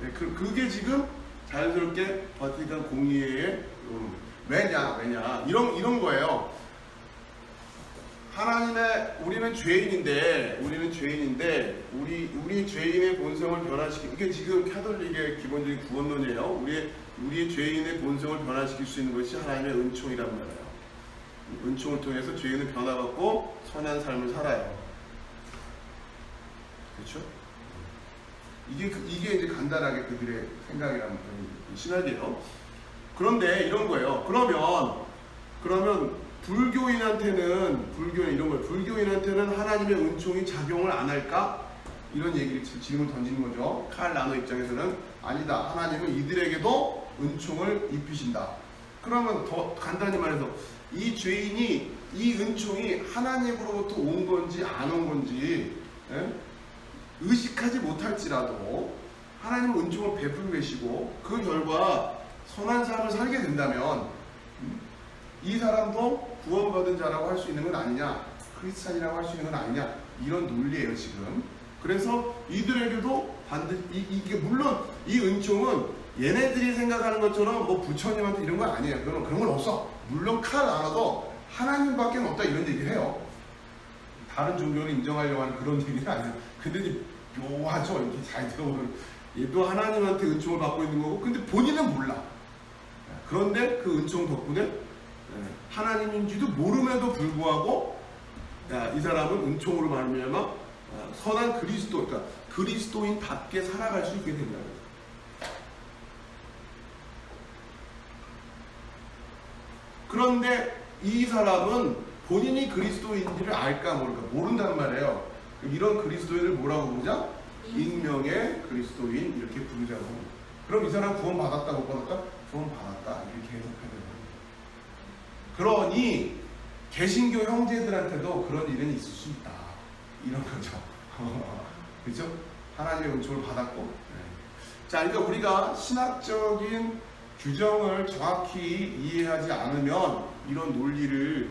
네, 그게 지금 자연스럽게 바티칸 공예의 왜냐 이런 거예요. 우리는 죄인인데 우리 죄인의 본성을 변화시키는 이게 지금 카톨릭의 기본적인 구원론이에요. 우리의 죄인의 본성을 변화시킬 수 있는 것이 하나님의 은총이란 말이에요. 은총을 통해서 죄인은 변화받고 선한 삶을 살아요. 그렇죠? 이게 이제 간단하게 그들의 생각이라는 신학이에요. 그런데 이런 거예요. 그러면 불교인한테는 하나님의 은총이 작용을 안 할까? 이런 질문을 던지는 거죠. 칼 라너 입장에서는 아니다. 하나님은 이들에게도 은총을 입히신다. 그러면 더 간단히 말해서 이 죄인이 이 은총이 하나님으로부터 온 건지 안 온 건지 의식하지 못할지라도 하나님은 은총을 베풀고 계시고 그 결과 선한 삶을 살게 된다면 이 사람도 구원받은 자라고 할 수 있는 건 아니냐, 크리스찬이라고 할 수 있는 건 아니냐, 이런 논리예요 지금. 그래서 이들에게도 반드시 이게 물론 이 은총은 얘네들이 생각하는 것처럼 뭐 부처님한테 이런 건 아니에요. 그런 건 없어. 물론 칼 라너도 하나님밖에 없다 이런 얘기를 해요. 다른 종교를 인정하려고 하는 그런 얘기는 아니에요. 근데 이제 묘하죠. 이렇게 잘 들어보면 얘도 하나님한테 은총을 받고 있는 거고 근데 본인은 몰라. 그런데 그 은총 덕분에 하나님인지도 모름에도 불구하고 이 사람은 은총으로 말미암아 선한 그러니까 그리스도인답게 살아갈 수 있게 된다. 그런데 이 사람은 본인이 그리스도인지를 알까 모를까 모른단 말이에요. 이런 그리스도인을 뭐라고 부르자? 익명의 그리스도인 이렇게 부르자고. 그럼 이 사람 구원 받았다 못 받았다? 구원 받았다 이렇게 해석해야 되는 거예요. 그러니 개신교 형제들한테도 그런 일은 있을 수 있다 이런 거죠. 그렇죠? 하나님의 은총을 받았고. 네. 자, 그러니까 우리가 신학적인 규정을 정확히 이해하지 않으면 이런 논리를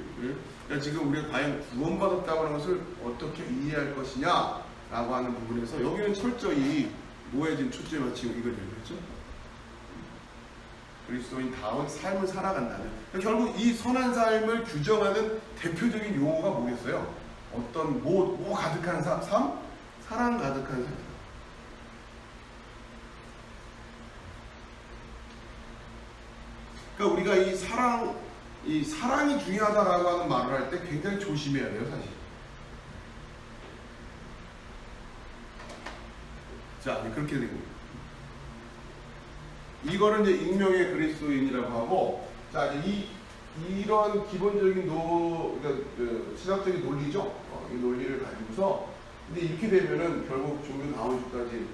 지금 우리가 과연 구원받았다고 하는 것을 어떻게 이해할 것이냐 라고 하는 부분에서 여기는 철저히 뭐에 지금 초점이 맞추고 이걸 얘기했죠. 그리스도인다운 삶을 살아간다는 결국 이 선한 삶을 규정하는 대표적인 용어가 뭐겠어요? 어떤 뭐 가득한 삶? 사랑 가득한 삶. 그러니까 우리가 이 사랑이 중요하다라고 하는 말을 할 때 굉장히 조심해야 돼요, 사실. 자, 이제 그렇게 되고 이거는 이제 익명의 그리스도인이라고 하고, 자, 이제 이런 기본적인 그러니까 신학적인 논리죠. 이 논리를 가지고서 근데 이렇게 되면은 결국 종교 다원주까지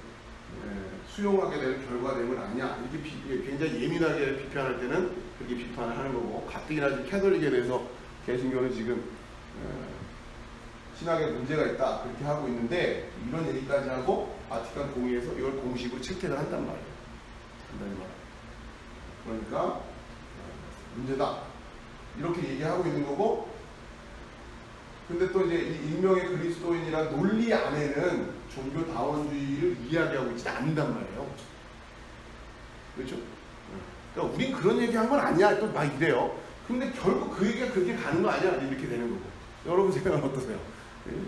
수용하게 되는 결과되면 아니야. 이렇게 굉장히 예민하게 비판할 때는 그렇게 비판을 하는 거고, 가뜩이나 지금 캐톨릭에 대해서 개신교는 지금 신학에 문제가 있다 그렇게 하고 있는데, 이런 얘기까지 하고 바티칸 공의에서 이걸 공식으로 채택을 한단 말이에요. 그러니까 문제다 이렇게 얘기하고 있는 거고, 근데 또 이제 이 익명의 그리스도인이란 논리 안에는 종교 다원주의를 이야기하고 있지 않는단 말이에요. 그렇죠? 그러니까 우린 그런 얘기한 건 아니야 또 막 이래요. 근데 결국 그 얘기가 그렇게 가는 거 아니야 이렇게 되는 거고. 여러분 생각은 어떠세요?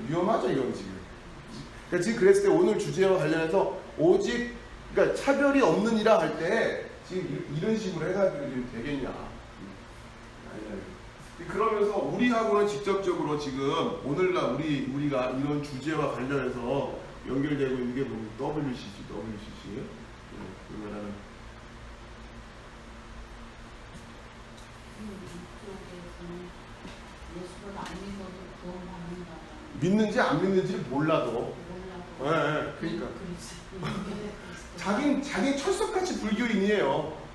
위험하죠 이건 지금. 그러니까 지금 그랬을 때 오늘 주제와 관련해서 오직 그러니까 차별이 없는이라 할 때 지금 이런 식으로 해가지고 지금 되겠냐? 아니. 그러면서 우리하고는 직접적으로 지금 오늘날 우리가 이런 주제와 관련해서 연결되고 있는 게 뭐 WCC. 그러면은 믿는지 안 믿는지를 몰라도. 네, 그러니까. 자기 철석같이 불교인이에요.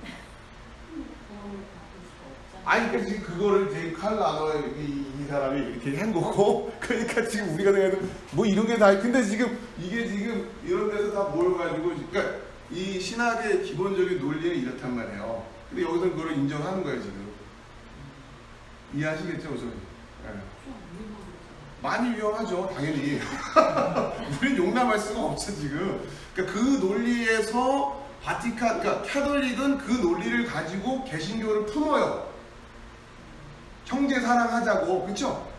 아니, 그러니까 지금 그거를 지금 칼라너 이 사람이 이렇게 한 거고, 그러니까 지금 우리가 생각해도 뭐 이런 게 다, 근데 지금 이게 지금 이런 데서 다 모여가지고, 그러니까 이 신학의 기본적인 논리는 이렇단 말이에요. 근데 여기서 그걸 인정하는 거예요, 지금. 이해하시겠죠, 우선? 네. 많이 위험하죠, 당연히. 우린 용납할 수가 없어, 지금. 그러니까 그 논리에서 그러니까 캐톨릭은 그 논리를 가지고 개신교를 품어요. 형제 사랑하자고, 그쵸?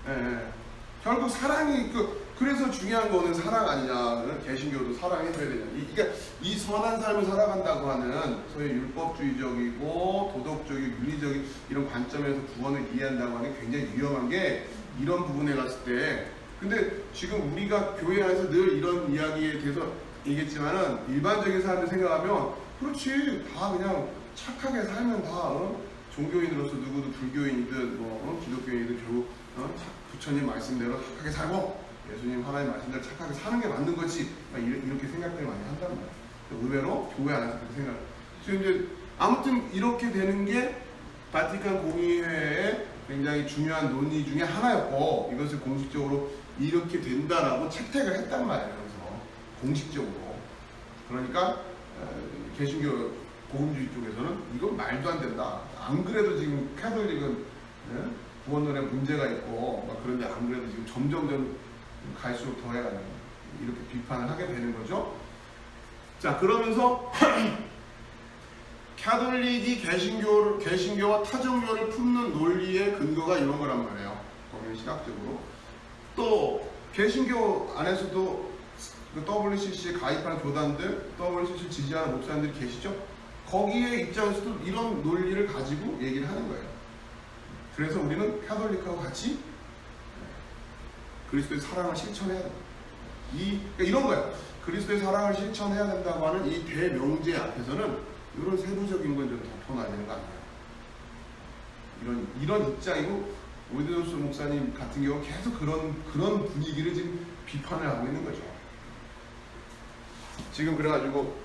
예. 결국 사랑이, 그래서 중요한 거는 사랑 아니냐. 개신교도 사랑해줘야 되냐. 그러니까 이 선한 삶을 살아간다고 하는 소위 율법주의적이고 도덕적이고 윤리적인 이런 관점에서 구원을 이해한다고 하는 게 굉장히 위험한 게 이런 부분에 갔을 때, 근데 지금 우리가 교회 안에서 늘 이런 이야기에 대해서 얘기했지만은 일반적인 사람들 생각하면 그렇지, 다 그냥 착하게 살면 다 종교인으로서 누구도 불교인이든 기독교인이든 결국 부처님 말씀대로 착하게 살고 예수님 하나님 말씀대로 착하게 사는 게 맞는 거지, 이렇게 생각들을 많이 한단 말이에요. 의외로 교회 안에서 그렇게 생각을. 지금 이제 아무튼 이렇게 되는 게 바티칸 공의회의 굉장히 중요한 논의 중에 하나였고, 이것을 공식적으로 이렇게 된다라고 채택을 했단 말이에요. 그래서 공식적으로. 그러니까 개신교 복음주의 쪽에서는 이건 말도 안 된다. 안 그래도 지금 캐톨릭은 구원론에 문제가 있고 막 그런데 안 그래도 지금 점점 갈수록 더해가지고 이렇게 비판을 하게 되는 거죠. 자, 그러면서 캐톨릭이 개신교와 타종교를 품는 논리의 근거가 이런 거란 말이에요. 거기는 시각적으로. 또 개신교 안에서도 WCC에 가입하는 교단들, WCC를 지지하는 목사님들이 계시죠? 거기에 입장에서도 이런 논리를 가지고 얘기를 하는 거예요. 그래서 우리는 캐톨릭하고 같이 그리스도의 사랑을 실천해야 된다. 그러니까 이런 거예요. 그리스도의 사랑을 실천해야 된다고 하는 이 대명제 앞에서는 이런 세부적인 건 좀 덮어놔야 되는 거 아니에요. 이런 입장이고, 오이드노스 목사님 같은 경우 계속 그런 분위기를 지금 비판을 하고 있는 거죠. 지금 그래가지고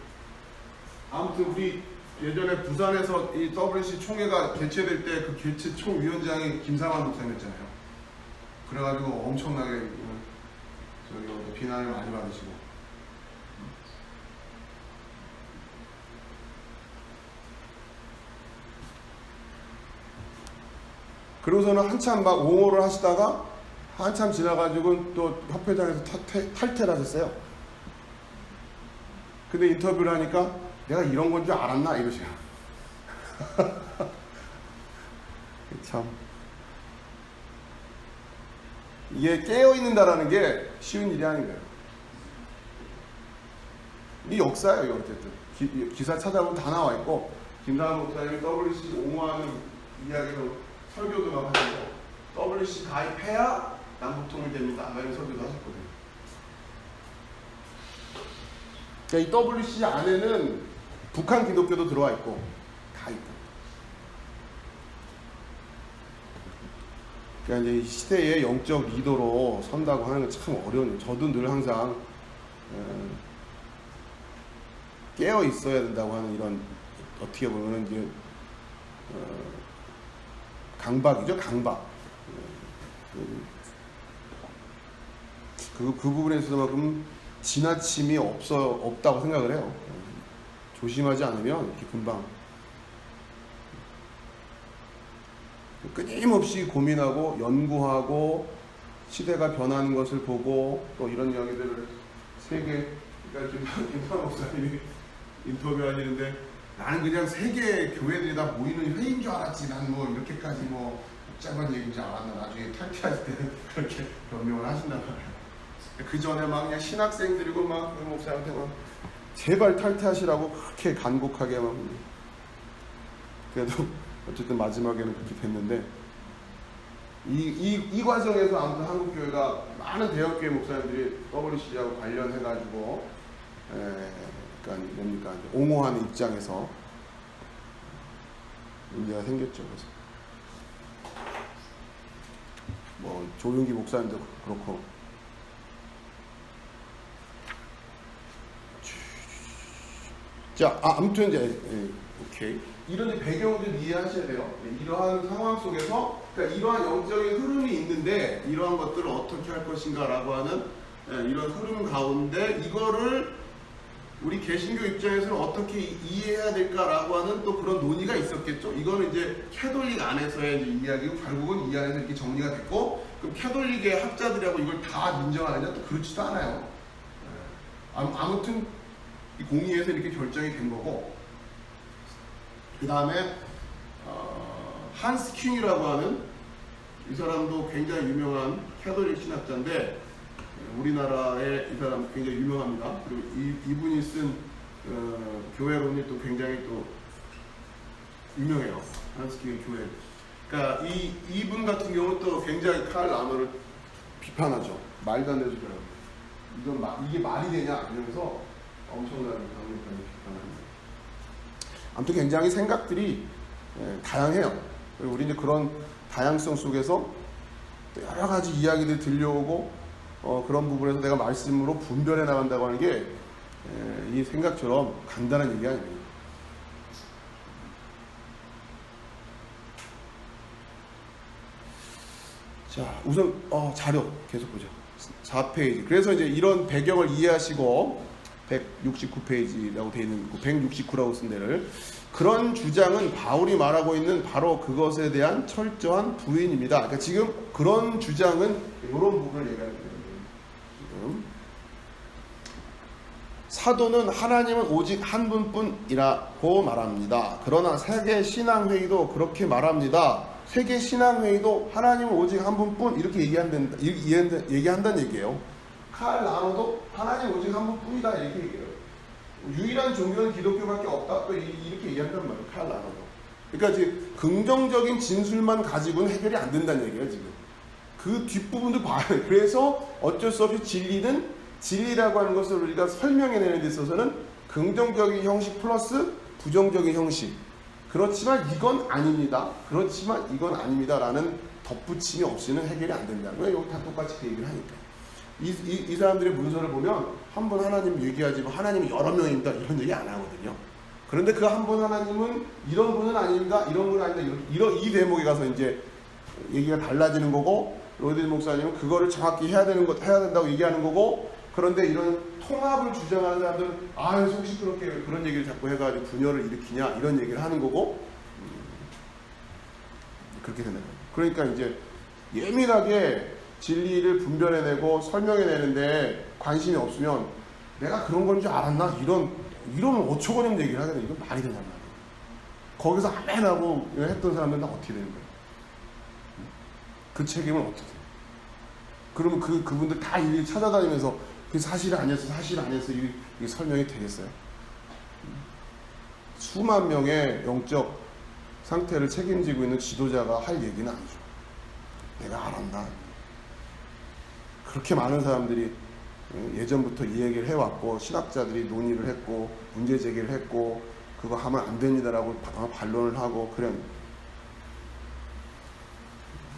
아무튼 우리 예전에 부산에서 이 WC 총회가 개최될 때 그 개최 총위원장이 김상환 목사님이었잖아요. 그래가지고 엄청나게 비난을 많이 받으시고. 그러고서는 한참 막 옹호를 하시다가 한참 지나가지고 또 협회장에서 탈퇴를 하셨어요. 근데 인터뷰를 하니까 내가 이런 건 줄 알았나 이러시요. 참 이게 깨어있는다라는 게 쉬운 일이 아닌 거예요. 이 역사예요. 이거 어쨌든 기사 찾아보면 다 나와 있고, 김상환 목사님이 WC 옹호하는 이야기로 설교도 막 하시고, WC 가입해야 남북통일 됩니다. 이런 설교도 하셨거든요. 그러니까 이 WC 안에는 북한 기독교도 들어와 있고 다 있고. 그러니까 이제 이 시대의 영적 리더로 선다고 하는 건 참 어려운 일. 저도 늘 항상 깨어 있어야 된다고 하는 이런 어떻게 보면 이제 강박이죠, 강박. 그 부분에 있어서만큼 지나침이 없다고 생각을 해요. 조심하지 않으면 이렇게 금방 끊임없이 고민하고 연구하고 시대가 변하는 것을 보고 또 이런 이야기들을 세계, 그러니까 지금 임상 목사님이 인터뷰하시는데 나는 그냥 세계 교회들이 다 모이는 회의인 줄 알았지. 난 뭐 이렇게까지 뭐 복잡한 얘기인 줄 알았나. 나중에 탈퇴하실 때는 그렇게 변명을 하신단 말이에요. 그 전에 막 그냥 신학생들이고 막 그 목사한테 막 제발 탈퇴하시라고 그렇게 간곡하게 막. 그래도 어쨌든 마지막에는 그렇게 됐는데 이 과정에서 아무튼 한국교회가 많은 대형교회 목사님들이 WCG하고 관련해가지고 그러니까 뭡니까 옹호하는 입장에서 문제가 생겼죠. 그래서 뭐 조윤기 목사님도 그렇고 자 아무튼 이제 오케이. 이런 배경을 이해하셔야 돼요. 이러한 상황 속에서 그러니까 이러한 영적인 흐름이 있는데 이러한 것들을 어떻게 할 것인가라고 하는 이런 흐름 가운데 이거를 우리 개신교 입장에서는 어떻게 이해해야 될까라고 하는 또 그런 논의가 있었겠죠. 이거는 이제 캐톨릭 안에서의 이제 이야기고 결국은 이 안에서 이렇게 정리가 됐고 그럼 캐톨릭의 학자들하고 이걸 다 인정하느냐 또 그렇지도 않아요. 아무튼 이 공의에서 이렇게 결정이 된 거고 그 다음에 한스 킹이라고 하는 이 사람도 굉장히 유명한 캐톨릭 신학자인데 우리나라에 이 사람 굉장히 유명합니다. 그리고 이분이 쓴 교회론이 또 굉장히 또 유명해요. 한스 킹의 교회. 그러니까 이분 같은 경우는 또 굉장히 칼 라너를 비판하죠. 말도 안 되죠. 이게 말이 되냐 이러면서 엄청나게 강력하게 비판합니다. 아무튼 굉장히 생각들이 다양해요. 그리고 우리 이제 그런 다양성 속에서 여러 가지 이야기들이 들려오고 그런 부분에서 내가 말씀으로 분별해 나간다고 하는 게 이 생각처럼 간단한 얘기 아닙니다. 자, 우선 자료 계속 보죠. 4페이지. 그래서 이제 이런 배경을 이해하시고 169페이지라고 되어 있는 169라고 쓴 데를 그런 주장은 바울이 말하고 있는 바로 그것에 대한 철저한 부인입니다. 그러니까 지금 그런 주장은 이런 부분을 얘기하는 거예요. 지금 사도는 하나님은 오직 한 분뿐이라고 말합니다. 그러나 세계 신앙회의도 그렇게 말합니다. 세계 신앙회의도 하나님은 오직 한 분뿐 이렇게 얘기한다는 얘기예요. 칼 라노도 하나님 오직 한 분뿐이다 이렇게 얘기해요. 유일한 종교는 기독교밖에 없다 또 이렇게 얘기한단 말이에요. 칼 라노도. 그러니까 지금 긍정적인 진술만 가지고는 해결이 안 된다는 얘기예요. 지금 그 뒷부분도 봐야 돼요. 그래서 어쩔 수 없이 진리라고 하는 것을 우리가 설명해내는 데 있어서는 긍정적인 형식 플러스 부정적인 형식. 그렇지만 이건 아닙니다. 그렇지만 이건 아닙니다. 라는 덧붙임이 없이는 해결이 안 된다. 왜 여기 다 똑같이 그 얘기를 하니까. 이 사람들의 문서를 보면 한 번 하나님 얘기하지 뭐 하나님이 여러 명입니다. 이런 얘기 안 하거든요. 그런데 그 한 번 하나님은 이런 분은 아닙니다. 이런 분은 아닙니다. 이 대목에 가서 이제 얘기가 달라지는 거고 로이드 목사님은 그거를 정확히 해야 된다고 얘기하는 거고 그런데 이런 통합을 주장하는 사람들은 속 시끄럽게 그런 얘기를 자꾸 해가지고 분열을 일으키냐 이런 얘기를 하는 거고 그렇게 된다. 그러니까 이제 예민하게 진리를 분별해내고 설명해내는데 관심이 없으면 내가 그런 건 줄 알았나 이런 어처구니없는 얘기를 하게 되면 이건 말이 되냔 말이에요. 거기서 아멘하고 했던 사람들은 어떻게 되는 거예요? 그 책임은 어떻게 해요? 그러면 그분들 다 일일이 찾아다니면서 그 사실 아니었어 이게 설명이 되겠어요? 수만 명의 영적 상태를 책임지고 있는 지도자가 할 얘기는 아니죠. 내가 알았나? 그렇게 많은 사람들이 예전부터 이 얘기를 해왔고 신학자들이 논의를 했고 문제 제기를 했고 그거 하면 안 됩니다라고 반론을 하고 그런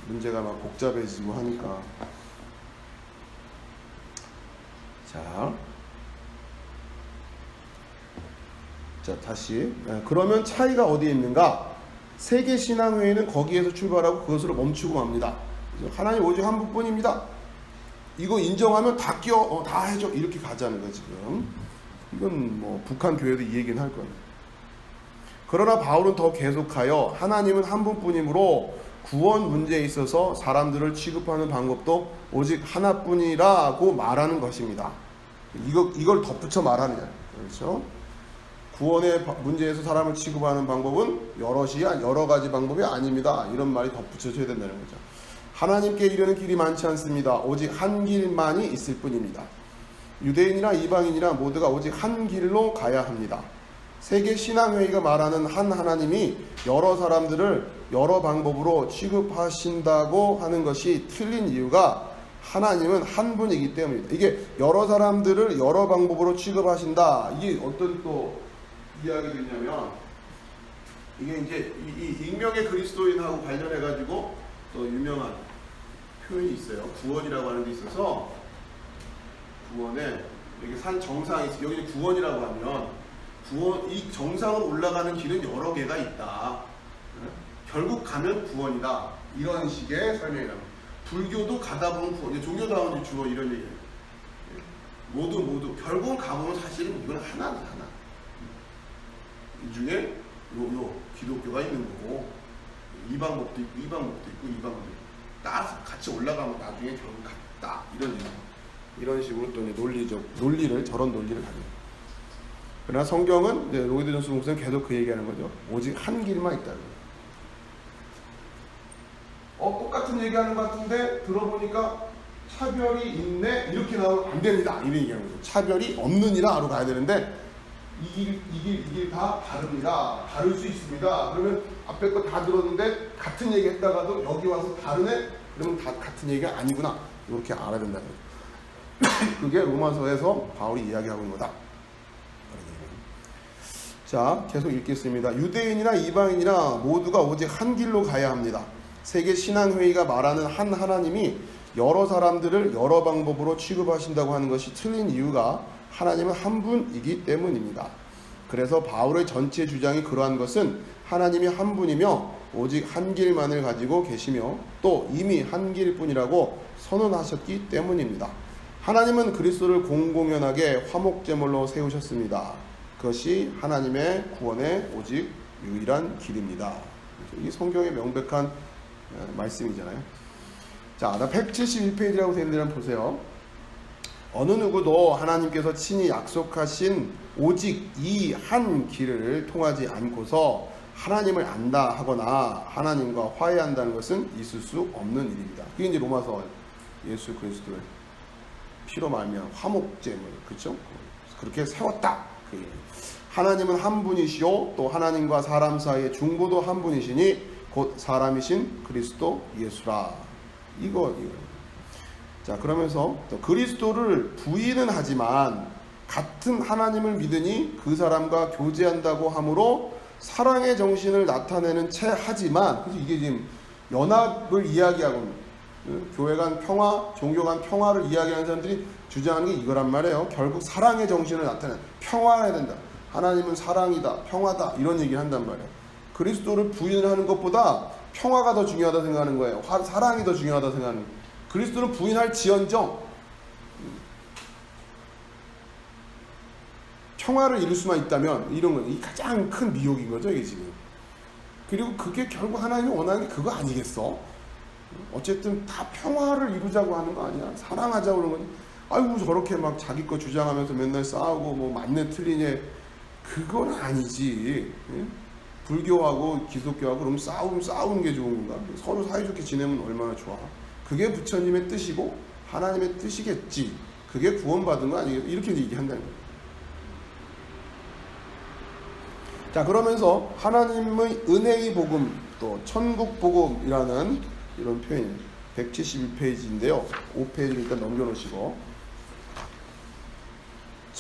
문제가 막 복잡해지고 하니까 자 다시 그러면 차이가 어디에 있는가? 세계신앙회의는 거기에서 출발하고 그것으로 멈추고 맙니다. 하나님 오직 한 분뿐입니다. 이거 인정하면 다 다 해줘 이렇게 가자는 거야 지금. 이건 뭐 북한 교회도 이 얘기는 할 거예요. 그러나 바울은 더 계속하여 하나님은 한 분뿐이므로 구원 문제에 있어서 사람들을 취급하는 방법도 오직 하나뿐이라고 말하는 것입니다. 이걸 덧붙여 말하는 거예요. 그렇죠? 구원의 문제에서 사람을 취급하는 방법은 여러 가지 방법이 아닙니다. 이런 말이 덧붙여져야 된다는 거죠. 하나님께 이르는 길이 많지 않습니다. 오직 한 길만이 있을 뿐입니다. 유대인이나 이방인이나 모두가 오직 한 길로 가야 합니다. 세계신앙회의가 말하는 한 하나님이 여러 사람들을 여러 방법으로 취급하신다고 하는 것이 틀린 이유가 하나님은 한 분이기 때문입니다. 이게 여러 사람들을 여러 방법으로 취급하신다. 이게 어떤 또 이야기가 있냐면 이게 이제 이 익명의 그리스도인하고 관련해가지고 또 유명한 표현이 있어요. 구원이라고 하는 데 있어서 구원에 여기 산 정상이 있어요. 여기 구원이라고 하면 이 정상으로 올라가는 길은 여러 개가 있다. 결국 가면 구원이다. 이런 식의 설명이라고. 불교도 가다 보면 구원. 종교다운 주어 이런 얘기예요. 모두 결국은 가보면 사실은 이건 하나는 하나. 이 중에 기독교가 있는 거고 이 방법도 있고 이 방법도 있고 이 방법도 있고 딱 같이 올라가면 나중에 결국 같다. 이런 식으로 또 논리를 저런 논리를 가져요. 그러나 성경은 로이드 존스 목사는 계속 그 얘기하는 거죠. 오직 한 길만 있다. 똑같은 얘기하는 것 같은데 들어보니까 차별이 있네 이렇게 나오면 안 됩니다. 이런 얘기하는 거죠. 차별이 없느니라로 가야 되는데 이 길 다 다릅니다. 다를 수 있습니다. 그러면 앞에 거 다 들었는데 같은 얘기 했다가도 여기 와서 다르네? 그러면 다 같은 얘기가 아니구나. 이렇게 알아야 된다는 거죠. 그게 로마서에서 바울이 이야기하고 있는 거다. 자, 계속 읽겠습니다. 유대인이나 이방인이나 모두가 오직 한 길로 가야 합니다. 세계신앙회의가 말하는 한 하나님이 여러 사람들을 여러 방법으로 취급하신다고 하는 것이 틀린 이유가 하나님은 한 분이기 때문입니다. 그래서 바울의 전체 주장이 그러한 것은 하나님이 한 분이며 오직 한 길만을 가지고 계시며 또 이미 한 길뿐이라고 선언하셨기 때문입니다. 하나님은 그리스도를 공공연하게 화목제물로 세우셨습니다. 그것이 하나님의 구원의 오직 유일한 길입니다. 이 성경의 명백한 말씀이잖아요. 자, 171페이지라고 되어 있는 데를 보세요. 어느 누구도 하나님께서 친히 약속하신 오직 이 한 길을 통하지 않고서 하나님을 안다 하거나 하나님과 화해한다는 것은 있을 수 없는 일입니다. 그게 이제 로마서 예수 그리스도의 피로 말미암은 화목제물, 그렇죠? 그렇게 세웠다. 그게. 하나님은 한 분이시오 또 하나님과 사람 사이의 중보도 한 분이시니 곧 사람이신 그리스도 예수라. 이거. 자, 그러면서 또 그리스도를 부인은 하지만 같은 하나님을 믿으니 그 사람과 교제한다고 하므로 사랑의 정신을 나타내는 채 하지만, 그래서 이게 지금 연합을 이야기하고 교회 간 평화, 종교 간 평화를 이야기하는 사람들이 주장하는 게 이거란 말이에요. 결국 사랑의 정신을 나타내는, 평화해야 된다. 하나님은 사랑이다, 평화다, 이런 얘기를 한단 말이에요. 그리스도를 부인을 하는 것보다 평화가 더 중요하다 생각하는 거예요. 사랑이 더 중요하다 생각하는 거예요. 그리스도를 부인할 지언정 평화를 이룰 수만 있다면, 이런 건 이 가장 큰 미혹인 거죠, 이게 지금. 그리고 그게 결국 하나님이 원하는 게 그거 아니겠어? 어쨌든 다 평화를 이루자고 하는 거 아니야? 사랑하자고 그러는 거지. 아이고 저렇게 막 자기 거 주장하면서 맨날 싸우고 뭐 맞네 틀리네, 그건 아니지. 불교하고 기독교하고 그럼 싸우는 게 좋은 건가? 서로 사이좋게 지내면 얼마나 좋아. 그게 부처님의 뜻이고 하나님의 뜻이겠지. 그게 구원받은 거 아니겠어? 이렇게 얘기한다는 거예요. 자, 그러면서 하나님의 은혜의 복음, 또 천국 복음이라는 이런 표현 171페이지인데요. 5페이지를 일단 넘겨놓으시고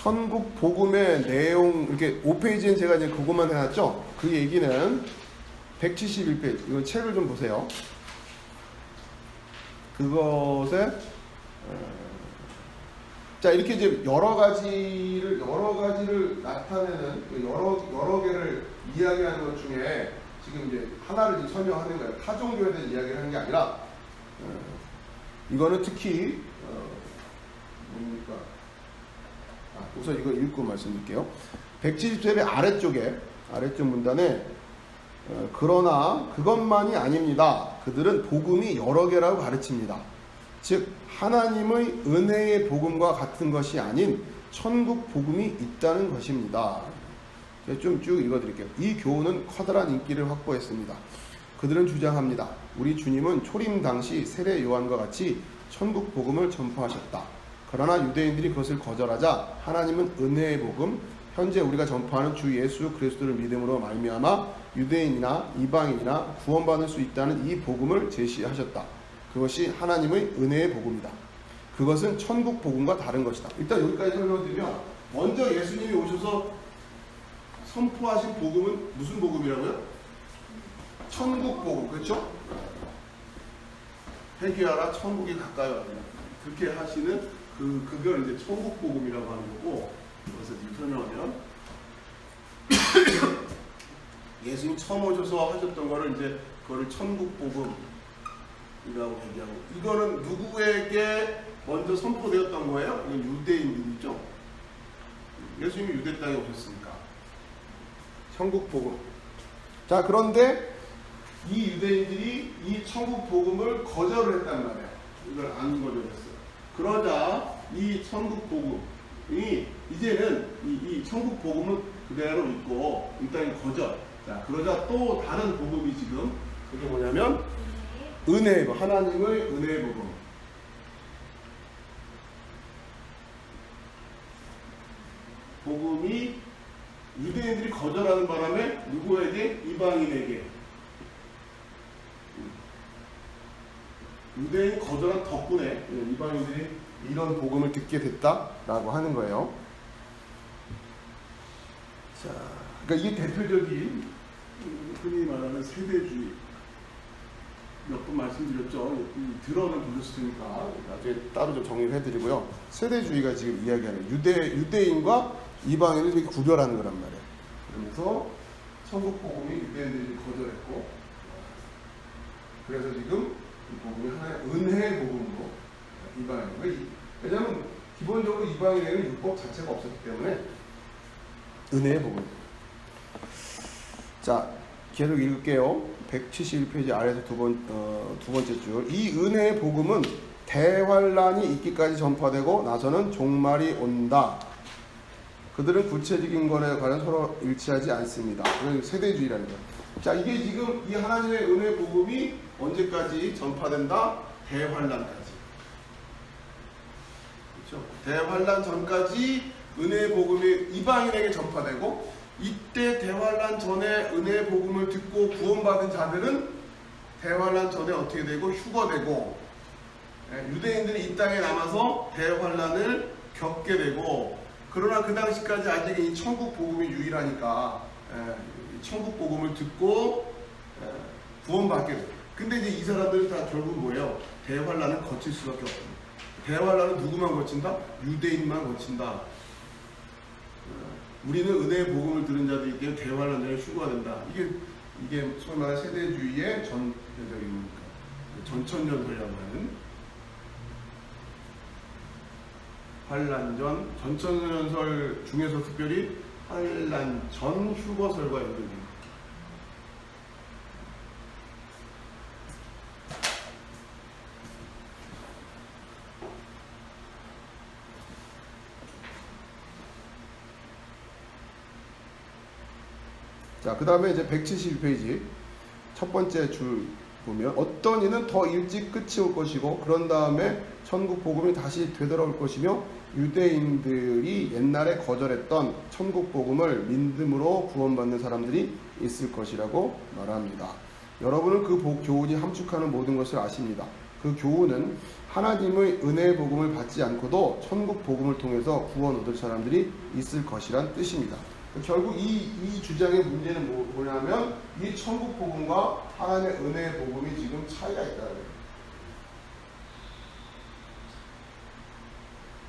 천국 복음의 내용 이렇게 5페이지엔 제가 이제 그것만 해놨죠. 그 얘기는 171페이지 이거 책을 좀 보세요. 그것에 자 이렇게 이제 여러 가지를 나타내는 여러 개를 이야기하는 것 중에 지금 이제 하나를 지금 설명하는 거예요. 타 종교에 대한 이야기를 하는 게 아니라 이거는 특히 뭡니까? 우선 이거 읽고 말씀드릴게요. 170페이지 아래쪽 문단에 그러나 그것만이 아닙니다. 그들은 복음이 여러 개라고 가르칩니다. 즉 하나님의 은혜의 복음과 같은 것이 아닌 천국 복음이 있다는 것입니다. 좀 쭉 읽어드릴게요. 이 교훈은 커다란 인기를 확보했습니다. 그들은 주장합니다. 우리 주님은 초림 당시 세례 요한과 같이 천국 복음을 전파하셨다. 그러나 유대인들이 그것을 거절하자 하나님은 은혜의 복음, 현재 우리가 전파하는 주 예수 그리스도를 믿음으로 말미암아 유대인이나 이방인이나 구원받을 수 있다는 이 복음을 제시하셨다. 그것이 하나님의 은혜의 복음이다. 그것은 천국 복음과 다른 것이다. 일단 여기까지 설명드리면 먼저 예수님이 오셔서 선포하신 복음은 무슨 복음이라고요? 천국 복음, 그렇죠? 회개하라 천국이 가까이 왔다. 그렇게 하시는 그걸 이제 천국 복음이라고 하는 거고, 그것을 설명하면 예수님 처음 오셔서 하셨던 거를 이제 그거를 천국 복음이라고 얘기하고, 이거는 누구에게 먼저 선포되었던 거예요? 유대인들이죠. 예수님이 유대 땅에 오셨으니까 천국 복음. 자, 그런데 이 유대인들이 이 천국 복음을 거절을 했단 말이에요. 이걸 안 거절했어요. 그러자 이 천국 복음이 이제는 이 천국 복음은 그대로 있고 일단 거절. 자, 그러자 또 다른 복음이 지금 그게 뭐냐면 은혜의 복음, 하나님의 은혜의 복음. 복음이 유대인들이 거절하는 바람에 누구에게? 이방인에게. 유대인이 거절한 덕분에 이방인들이 이런 복음을 듣게 됐다라고 하는 거예요. 자, 그러니까 이게 대표적인 흔히 말하는 세대주의. 몇 번 말씀드렸죠. 들어는 보셨을 테니까 나중에 따로 좀 정리를 해드리고요. 세대주의가 지금 이야기하는 유대인과 이방인을 이렇게 구별하는 거란 말이에요. 그러면서 천국 복음이 유대인들이 거절했고, 그래서 지금 이 복음이 하나의 은혜의 복음으로 이방인. 왜냐하면 기본적으로 이방인에는 율법 자체가 없었기 때문에 은혜의 복음. 자, 계속 읽을게요. 171페이지 아래에서 두 번째 줄. 이 은혜의 복음은 대환란이 있기까지 전파되고 나서는 종말이 온다. 그들은 구체적인 것에 관해 서로 일치하지 않습니다. 그건 세대주의라는 거예요. 자, 이게 지금 이 하나님의 은혜 복음이 언제까지 전파된다? 대환란까지. 그렇죠? 대환란 전까지 은혜의 복음이 이방인에게 전파되고, 이때 대환란 전에 은혜의 복음을 듣고 구원받은 자들은 대환란 전에 어떻게 되고? 휴거되고, 유대인들이 이 땅에 남아서 대환란을 겪게 되고, 그러나 그 당시까지 아직 이 천국 복음이 유일하니까 천국 복음을 듣고 구원받게 돼요. 근데 이제 이 사람들은 다 결국 뭐예요? 대환란을 거칠 수밖에 없습니다. 대환란은 누구만 거친다? 유대인만 거친다. 우리는 은혜의 복음을 들은 자들에게 대환란을 휴거가 된다. 이게 소위 말하는 세대주의의 전천전설이라고 하는 환란전, 전천전설 중에서 특별히 환란전 휴거설과 연결됩니다. 자, 그 다음에 이제 171페이지 첫 번째 줄 보면, 어떤 이는 더 일찍 끝이 올 것이고 그런 다음에 천국 복음이 다시 되돌아올 것이며, 유대인들이 옛날에 거절했던 천국 복음을 믿음으로 구원받는 사람들이 있을 것이라고 말합니다. 여러분은 그 교훈이 함축하는 모든 것을 아십니다. 그 교훈은 하나님의 은혜의 복음을 받지 않고도 천국 복음을 통해서 구원 얻을 사람들이 있을 것이란 뜻입니다. 결국 이 주장의 문제는 뭐냐면 이 천국 복음과 하나님의 은혜의 복음이 지금 차이가 있다는 거예요.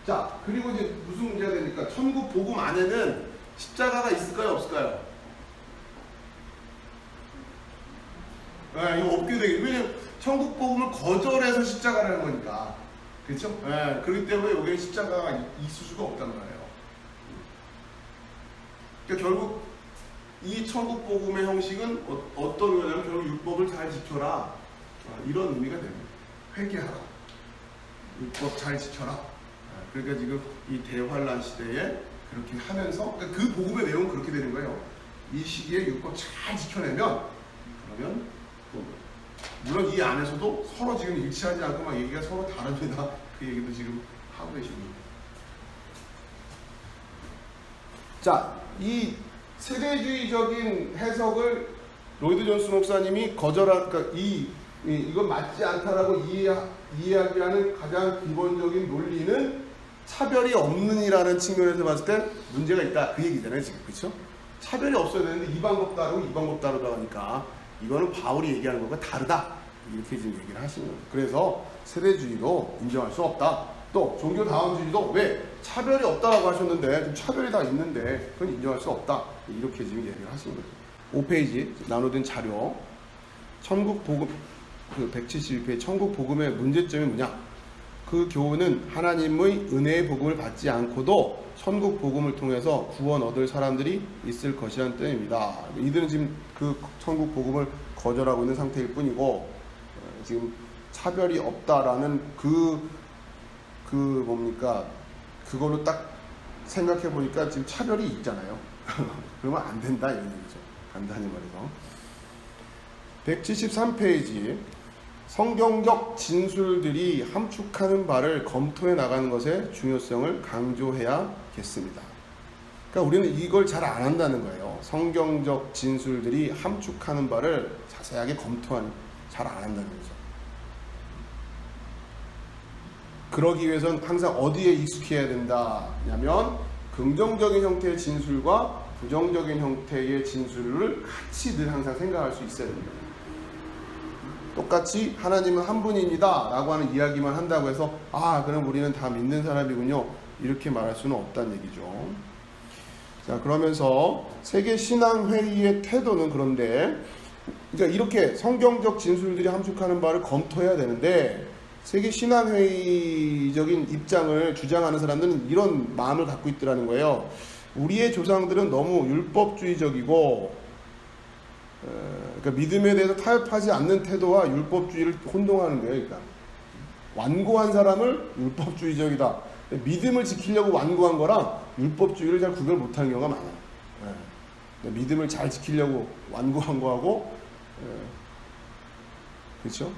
자, 그리고 이제 무슨 문제가 되니까 천국 복음 안에는 십자가가 있을까요, 없을까요? 이거 없게 되겠죠. 왜냐면 천국 복음을 거절해서 십자가를 하는 거니까. 그렇죠? 그렇기 때문에 여기에 십자가가 있을 수가 없단 말이에요. 그러니까 결국 이 천국 복음의 형식은 어떤 거냐면 결국 율법을 잘 지켜라. 이런 의미가 됩니다. 회개하라. 율법 잘 지켜라. 그러니까 지금 이 대환란 시대에 그렇게 하면서 그러니까 그 복음의 내용은 그렇게 되는 거예요. 이 시기에 율법 잘 지켜내면 그러면 물론 이 안에서도 서로 지금 일치하지 않고 막 얘기가 서로 다릅니다. 그 얘기도 지금 하고 계십니다. 자, 이 세대주의적인 해석을 로이드 존스 목사님이 그러니까 이건 맞지 않다라고 이야기하는 가장 기본적인 논리는 차별이 없는이라는 측면에서 봤을 때 문제가 있다. 그 얘기잖아요, 지금. 그렇죠? 차별이 없어야 되는데 이 방법 다르고 이 방법 다르다 하니까 이거는 바울이 얘기하는 것과 다르다. 이렇게 지금 얘기를 하시는 거예요. 그래서 세대주의도 인정할 수 없다. 또 종교다원주의도 왜 차별이 없다라고 하셨는데 좀 차별이 다 있는데 그건 인정할 수 없다. 이렇게 지금 얘기를 하시는 거죠. 5페이지 나눠둔 자료 천국 복음 171페이지 천국 복음의 문제점이 뭐냐? 그 교훈은 하나님의 은혜의 복음을 받지 않고도 천국 복음을 통해서 구원 얻을 사람들이 있을 것이라는 뜻입니다. 이들은 지금 그 천국 복음을 거절하고 있는 상태일 뿐이고 지금 차별이 없다라는 뭡니까? 그걸로 딱 생각해 보니까 지금 차별이 있잖아요. 그러면 안 된다 이런 얘기죠. 간단히 말해서 173페이지 성경적 진술들이 함축하는 바를 검토해 나가는 것의 중요성을 강조해야겠습니다. 그러니까 우리는 이걸 잘 안 한다는 거예요. 성경적 진술들이 함축하는 바를 자세하게 잘 안 한다는 거죠. 그러기 위해서는 항상 어디에 익숙해야 된다냐면 긍정적인 형태의 진술과 부정적인 형태의 진술을 같이 늘 항상 생각할 수 있어야 됩니다. 똑같이 하나님은 한 분입니다 라고 하는 이야기만 한다고 해서 그럼 우리는 다 믿는 사람이군요 이렇게 말할 수는 없다는 얘기죠. 자, 그러면서 세계신앙회의의 태도는 그런데 그러니까 이렇게 성경적 진술들이 함축하는 바를 검토해야 되는데 세계신앙회의적인 입장을 주장하는 사람들은 이런 마음을 갖고 있더라는 거예요. 우리의 조상들은 너무 율법주의적이고 그러니까 믿음에 대해서 타협하지 않는 태도와 율법주의를 혼동하는 거예요. 그러니까 완고한 사람을 율법주의적이다. 믿음을 지키려고 완고한 거랑 율법주의를 잘 구별 못하는 경우가 많아요. 믿음을 잘 지키려고 완고한 거하고 그렇죠?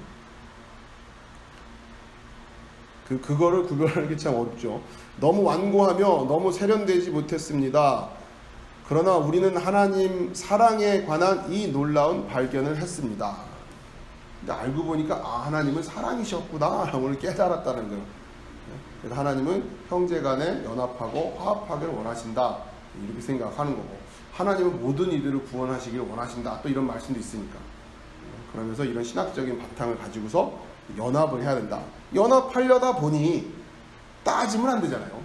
그거를 구별하는 게 참 어렵죠. 너무 완고하며 너무 세련되지 못했습니다. 그러나 우리는 하나님 사랑에 관한 이 놀라운 발견을 했습니다. 근데 알고 보니까 하나님은 사랑이셨구나 라고 깨달았다는 거예요. 그래서 하나님은 형제간에 연합하고 화합하기를 원하신다 이렇게 생각하는 거고 하나님은 모든 이들을 구원하시기를 원하신다 또 이런 말씀도 있으니까 그러면서 이런 신학적인 바탕을 가지고서 연합을 해야 된다. 연합하려다 보니 따지면 안 되잖아요.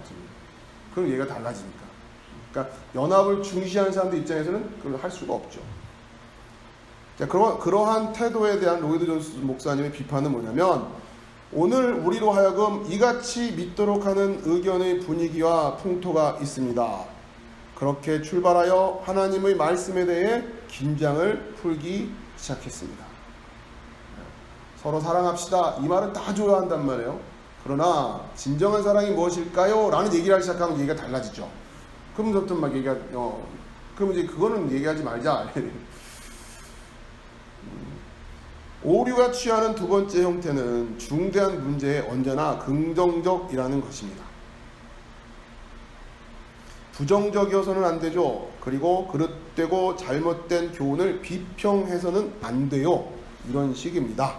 그럼 얘가 달라지니까. 그러니까 연합을 중시하는 사람들 입장에서는 그걸 할 수가 없죠. 자, 그러한 태도에 대한 로이드 존스 목사님의 비판은 뭐냐면 오늘 우리로 하여금 이같이 믿도록 하는 의견의 분위기와 풍토가 있습니다. 그렇게 출발하여 하나님의 말씀에 대해 긴장을 풀기 시작했습니다. 서로 사랑합시다. 이 말은 다 줘야 한단 말이에요. 그러나 진정한 사랑이 무엇일까요? 라는 얘기를 하기 시작하면 얘기가 달라지죠. 그럼부터 막 그럼 이제 그거는 얘기하지 말자. 오류가 취하는 두 번째 형태는 중대한 문제에 언제나 긍정적이라는 것입니다. 부정적이어서는 안 되죠. 그리고 그릇되고 잘못된 교훈을 비평해서는 안 돼요. 이런 식입니다.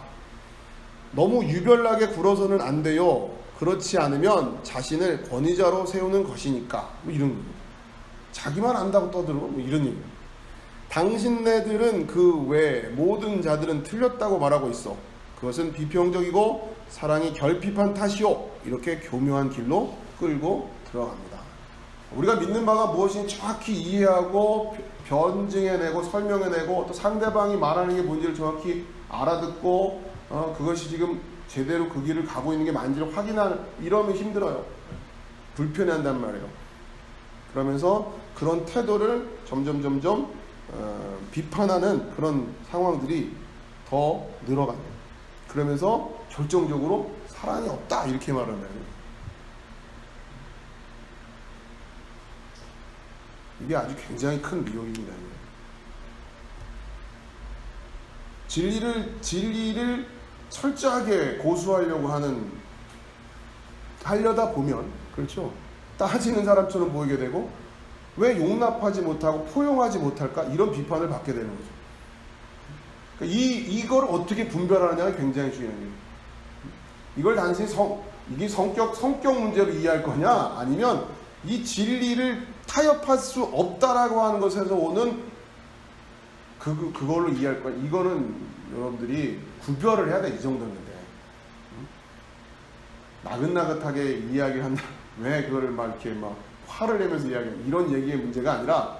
너무 유별나게 굴어서는 안 돼요. 그렇지 않으면 자신을 권위자로 세우는 것이니까. 뭐 이런 거예요. 자기만 안다고 떠들어. 뭐 이런 얘기예요. 당신네들은 그 외 모든 자들은 틀렸다고 말하고 있어. 그것은 비평적이고 사랑이 결핍한 탓이요. 이렇게 교묘한 길로 끌고 들어갑니다. 우리가 믿는 바가 무엇인지 정확히 이해하고 변증해내고 설명해내고 또 상대방이 말하는 게 뭔지를 정확히 알아듣고 그것이 지금 제대로 그 길을 가고 있는 게 맞는지를 확인하는, 이러면 힘들어요. 불편해한단 말이에요. 그러면서 그런 태도를 점점 비판하는 그런 상황들이 더 늘어갑니다. 그러면서 결정적으로 사랑이 없다 이렇게 말한다는 거예요. 이게 아주 굉장히 큰 미혹입니다. 진리를 철저하게 고수하려고 하려다 보면, 그렇죠? 따지는 사람처럼 보이게 되고, 왜 용납하지 못하고 포용하지 못할까? 이런 비판을 받게 되는 거죠. 그러니까 이걸 어떻게 분별하느냐가 굉장히 중요한 거예요. 이걸 단순히 이게 성격 문제로 이해할 거냐? 아니면 이 진리를 타협할 수 없다라고 하는 것에서 오는 그걸로 이해할 거냐? 이거는 여러분들이 구별을 해야 돼. 이 정도인데. 나긋나긋하게 이야기를 한다. 왜 그거를 막 이렇게 막 화를 내면서 이야기하는 이런 얘기의 문제가 아니라,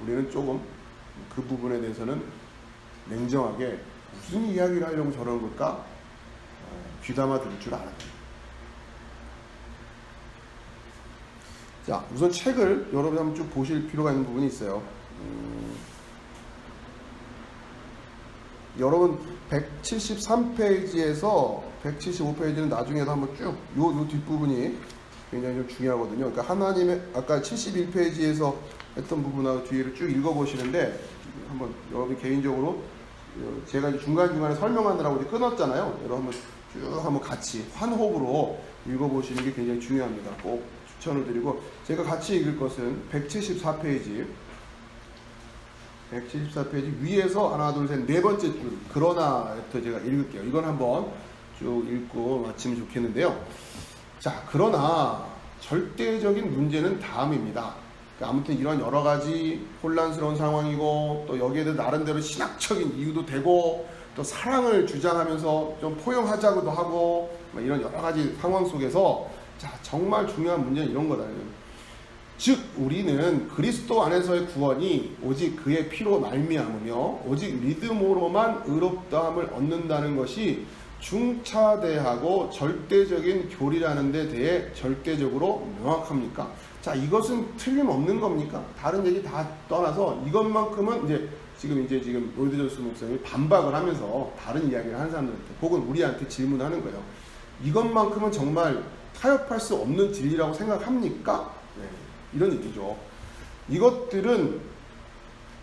우리는 조금 그 부분에 대해서는 냉정하게 무슨 이야기를 하려고 저러는 걸까? 귀담아 들을 줄 알아야 돼요. 자, 우선 책을 여러분 한번 쭉 보실 필요가 있는 부분이 있어요. 여러분 173페이지에서 175페이지는 나중에도 한번 쭉 요 뒷부분이 굉장히 좀 중요하거든요. 그러니까 하나님의 아까 71페이지에서 했던 부분하고 뒤를 쭉 읽어보시는데, 한번 여러분 개인적으로 제가 중간중간에 설명하느라고 이제 끊었잖아요. 여러분 한번 같이 환호흡으로 읽어보시는 게 굉장히 중요합니다. 꼭 추천을 드리고, 제가 같이 읽을 것은 174페이지 위에서 하나 둘 셋 네 번째 줄 그러나부터 제가 읽을게요. 이건 한번 쭉 읽고 마치면 좋겠는데요. 자, 그러나 절대적인 문제는 다음입니다. 그러니까 아무튼 이런 여러 가지 혼란스러운 상황이고, 또 여기에 대해 나름대로 신학적인 이유도 되고, 또 사랑을 주장하면서 좀 포용하자고도 하고, 이런 여러 가지 상황 속에서, 자, 정말 중요한 문제는 이런 거다. 즉 우리는 그리스도 안에서의 구원이 오직 그의 피로 말미암으며 오직 믿음으로만 의롭다함을 얻는다는 것이 중차대하고 절대적인 교리라는 데 대해 절대적으로 명확합니까? 자, 이것은 틀림없는 겁니까? 다른 얘기 다 떠나서 이것만큼은 지금 로이드 존스 목사님이 반박을 하면서 다른 이야기를 하는 사람들한테 혹은 우리한테 질문하는 거예요. 이것만큼은 정말 타협할 수 없는 진리라고 생각합니까? 네, 이런 얘기죠. 이것들은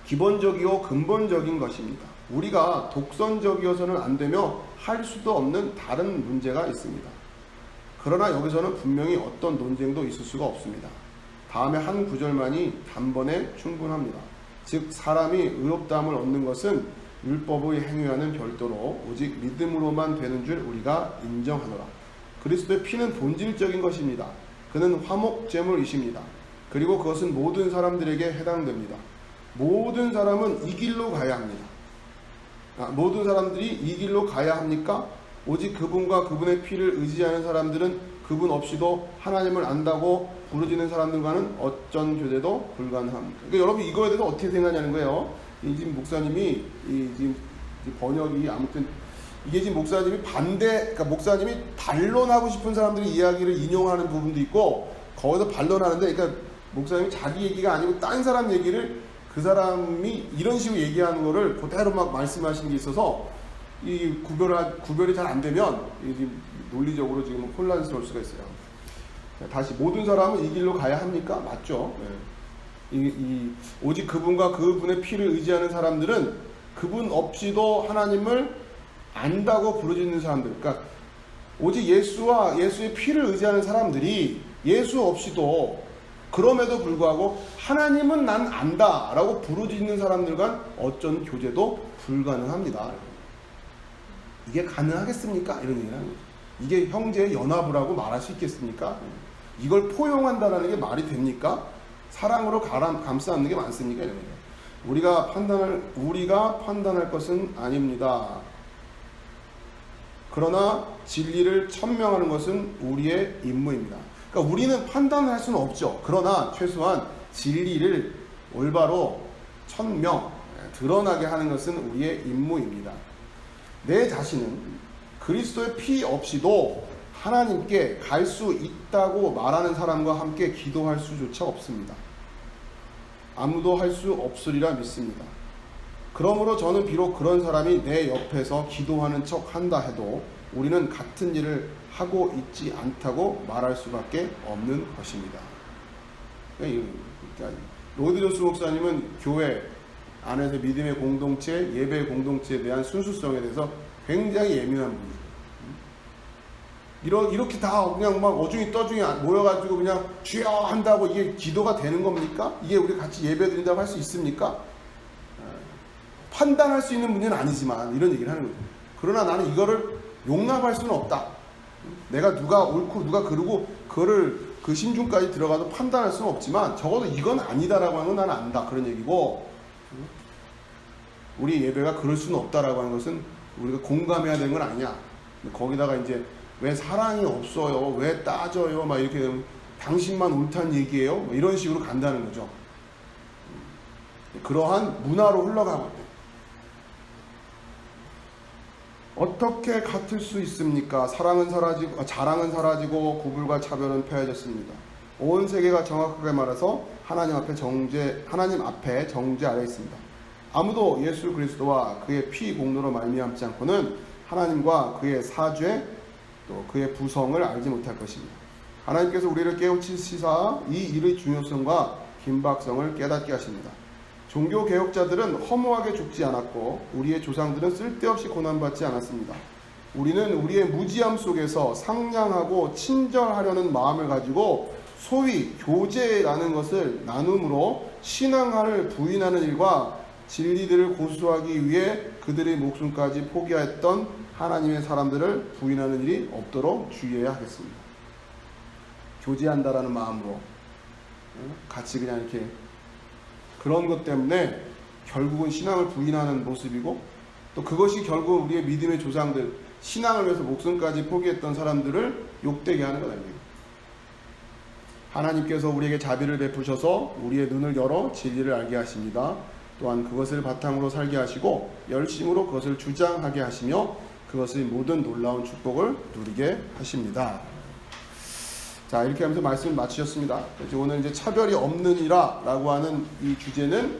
기본적이고 근본적인 것입니다. 우리가 독선적이어서는 안 되며 할 수도 없는 다른 문제가 있습니다. 그러나 여기서는 분명히 어떤 논쟁도 있을 수가 없습니다. 다음에 한 구절만이 단번에 충분합니다. 즉 사람이 의롭다함을 얻는 것은 율법의 행위와는 별도로 오직 믿음으로만 되는 줄 우리가 인정하노라. 그리스도의 피는 본질적인 것입니다. 그는 화목제물이십니다. 그리고 그것은 모든 사람들에게 해당됩니다. 모든 사람은 이 길로 가야 합니다. 모든 사람들이 이 길로 가야 합니까? 오직 그분과 그분의 피를 의지하는 사람들은 그분 없이도 하나님을 안다고 부르짖는 사람들과는 어쩐 교제도 불가능합니다. 그러니까 여러분 이거에 대해서 어떻게 생각하냐는 거예요. 지금 목사님이 지금 번역이 아무튼 이게 지금 목사님이 그러니까 목사님이 반론하고 싶은 사람들의 이야기를 인용하는 부분도 있고 거기서 반론하는데, 그러니까 목사님이 자기 얘기가 아니고 딴 사람 얘기를 그 사람이 이런 식으로 얘기하는 거를 그대로 막 말씀하시는 게 있어서 이 구별이 잘 안 되면 지금 논리적으로 지금 혼란스러울 수가 있어요. 다시 모든 사람은 이 길로 가야 합니까? 맞죠. 네. 오직 그분과 그분의 피를 의지하는 사람들은 그분 없이도 하나님을 안다고 부르짖는 사람들, 그러니까 오직 예수와 예수의 피를 의지하는 사람들이 예수 없이도 그럼에도 불구하고 하나님은 난 안다 라고 부르짖는 사람들과 어쩐 교제도 불가능합니다. 이게 가능하겠습니까? 이런 얘기를 하는 거죠. 이게 형제의 연합을 하고 말할 수 있겠습니까? 이걸 포용한다라는 게 말이 됩니까? 사랑으로 감싸 안는 게 많습니까? 이런 얘기예요. 우리가 판단할 것은 아닙니다. 그러나 진리를 천명하는 것은 우리의 임무입니다. 그러니까 우리는 판단할 수는 없죠. 그러나 최소한 진리를 올바로 천명, 드러나게 하는 것은 우리의 임무입니다. 내 자신은 그리스도의 피 없이도 하나님께 갈 수 있다고 말하는 사람과 함께 기도할 수조차 없습니다. 아무도 할 수 없으리라 믿습니다. 그러므로 저는 비록 그런 사람이 내 옆에서 기도하는 척 한다 해도 우리는 같은 일을 하고 있지 않다고 말할 수밖에 없는 것입니다. 로이드 존스 목사님은 교회 안에서 믿음의 공동체, 예배의 공동체에 대한 순수성에 대해서 굉장히 예민한 분이에요. 이렇게 다 그냥 막 어중이 떠중이 모여가지고 그냥 주여 한다고 이게 기도가 되는 겁니까? 이게 우리 같이 예배 드린다고 할 수 있습니까? 판단할 수 있는 문제는 아니지만 이런 얘기를 하는 거죠. 그러나 나는 이거를 용납할 수는 없다. 내가 누가 옳고 누가 그르고 그거를 그 심중까지 들어가도 판단할 수는 없지만 적어도 이건 아니다라고 하는 건 나는 안다. 그런 얘기고, 우리 예배가 그럴 수는 없다라고 하는 것은 우리가 공감해야 되는 건 아니야. 거기다가 이제 왜 사랑이 없어요? 왜 따져요? 막 이렇게 되면 당신만 옳다는 얘기예요? 뭐 이런 식으로 간다는 거죠. 그러한 문화로 흘러가고 있대요. 어떻게 같을 수 있습니까? 자랑은 사라지고 구불과 차별은 폐해졌습니다. 온 세계가 정확하게 말해서 하나님 앞에 정죄 아래 있습니다. 아무도 예수 그리스도와 그의 피 공로로 말미암지 않고는 하나님과 그의 사죄 또 그의 부성을 알지 못할 것입니다. 하나님께서 우리를 깨우치시사 이 일의 중요성과 긴박성을 깨닫게 하십니다. 종교 개혁자들은 허무하게 죽지 않았고 우리의 조상들은 쓸데없이 고난받지 않았습니다. 우리는 우리의 무지함 속에서 상냥하고 친절하려는 마음을 가지고 소위 교제라는 것을 나눔으로 신앙을 부인하는 일과 진리들을 고수하기 위해 그들의 목숨까지 포기했던 하나님의 사람들을 부인하는 일이 없도록 주의해야 하겠습니다. 교제한다라는 마음으로 같이 그냥 이렇게 그런 것 때문에 결국은 신앙을 부인하는 모습이고, 또 그것이 결국 우리의 믿음의 조상들, 신앙을 위해서 목숨까지 포기했던 사람들을 욕되게 하는 것 아닙니까? 하나님께서 우리에게 자비를 베푸셔서 우리의 눈을 열어 진리를 알게 하십니다. 또한 그것을 바탕으로 살게 하시고 열심으로 그것을 주장하게 하시며 그것의 모든 놀라운 축복을 누리게 하십니다. 자, 이렇게 하면서 말씀을 마치셨습니다. 오늘 이제 차별이 없느니라 라고 하는 이 주제는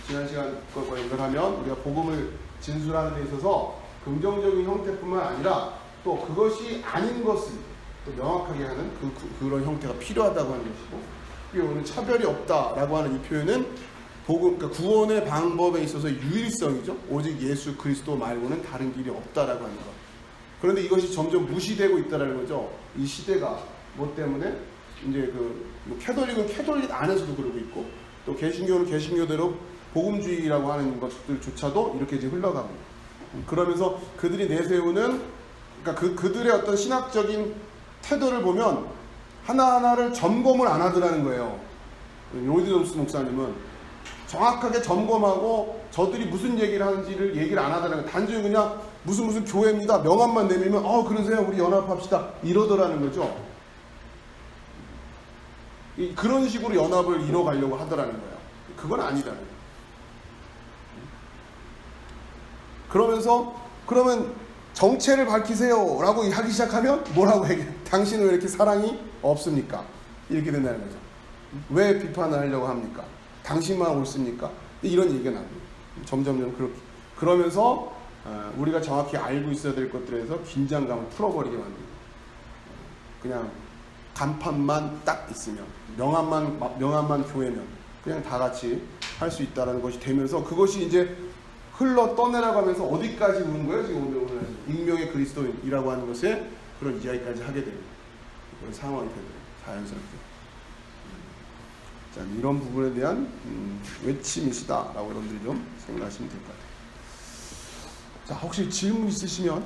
지난 시간 것과 연결하면 우리가 복음을 진술하는 데 있어서 긍정적인 형태뿐만 아니라 또 그것이 아닌 것을 또 명확하게 하는 그런 형태가 필요하다고 하는 것이고, 오늘 차별이 없다라고 하는 이 표현은 복음, 그러니까 구원의 방법에 있어서 유일성이죠. 오직 예수 그리스도 말고는 다른 길이 없다라고 하는 것. 그런데 이것이 점점 무시되고 있다라는 거죠. 이 시대가 뭐 때문에 이제 뭐 캐톨릭은 캐톨릭 안에서도 그러고 있고, 또 개신교는 개신교대로 복음주의라고 하는 것들조차도 이렇게 이제 흘러가고, 그러면서 그들이 내세우는, 그러니까 그들의 어떤 신학적인 태도를 보면 하나하나를 점검을 안 하더라는 거예요. 로이드 존스 목사님은 정확하게 점검하고 저들이 무슨 얘기를 하는지를 얘기를 안 하더라는 거예요. 단순히 그냥 무슨 교회입니다, 명함만 내밀면 그러세요, 우리 연합합시다, 이러더라는 거죠. 그런 식으로 연합을 이뤄가려고 하더라는 거예요. 그건 아니다는 거예요. 그러면 정체를 밝히세요 라고 하기 시작하면 뭐라고 얘기해? 당신은 왜 이렇게 사랑이 없습니까? 이렇게 된다는 거죠. 왜 비판을 하려고 합니까? 당신만 옳습니까? 이런 얘기가 나옵니다. 점점 그렇게. 그러면서 우리가 정확히 알고 있어야 될 것들에서 긴장감을 풀어버리게 만듭니다. 그냥 간판만 딱 있으면, 명함만 교회면 그냥 다 같이 할 수 있다는 것이 되면서, 그것이 이제 흘러 떠내려고 하면서 어디까지 오는 거예요? 지금 오늘 익명의 그리스도인이라고 하는 것에 그런 이야기까지 하게 됩니다. 그런 상황이 되고요, 자연스럽게. 자, 이런 부분에 대한 외침이시다라고 여러분들이 좀 생각하시면 될 것 같아요. 자, 혹시 질문 있으시면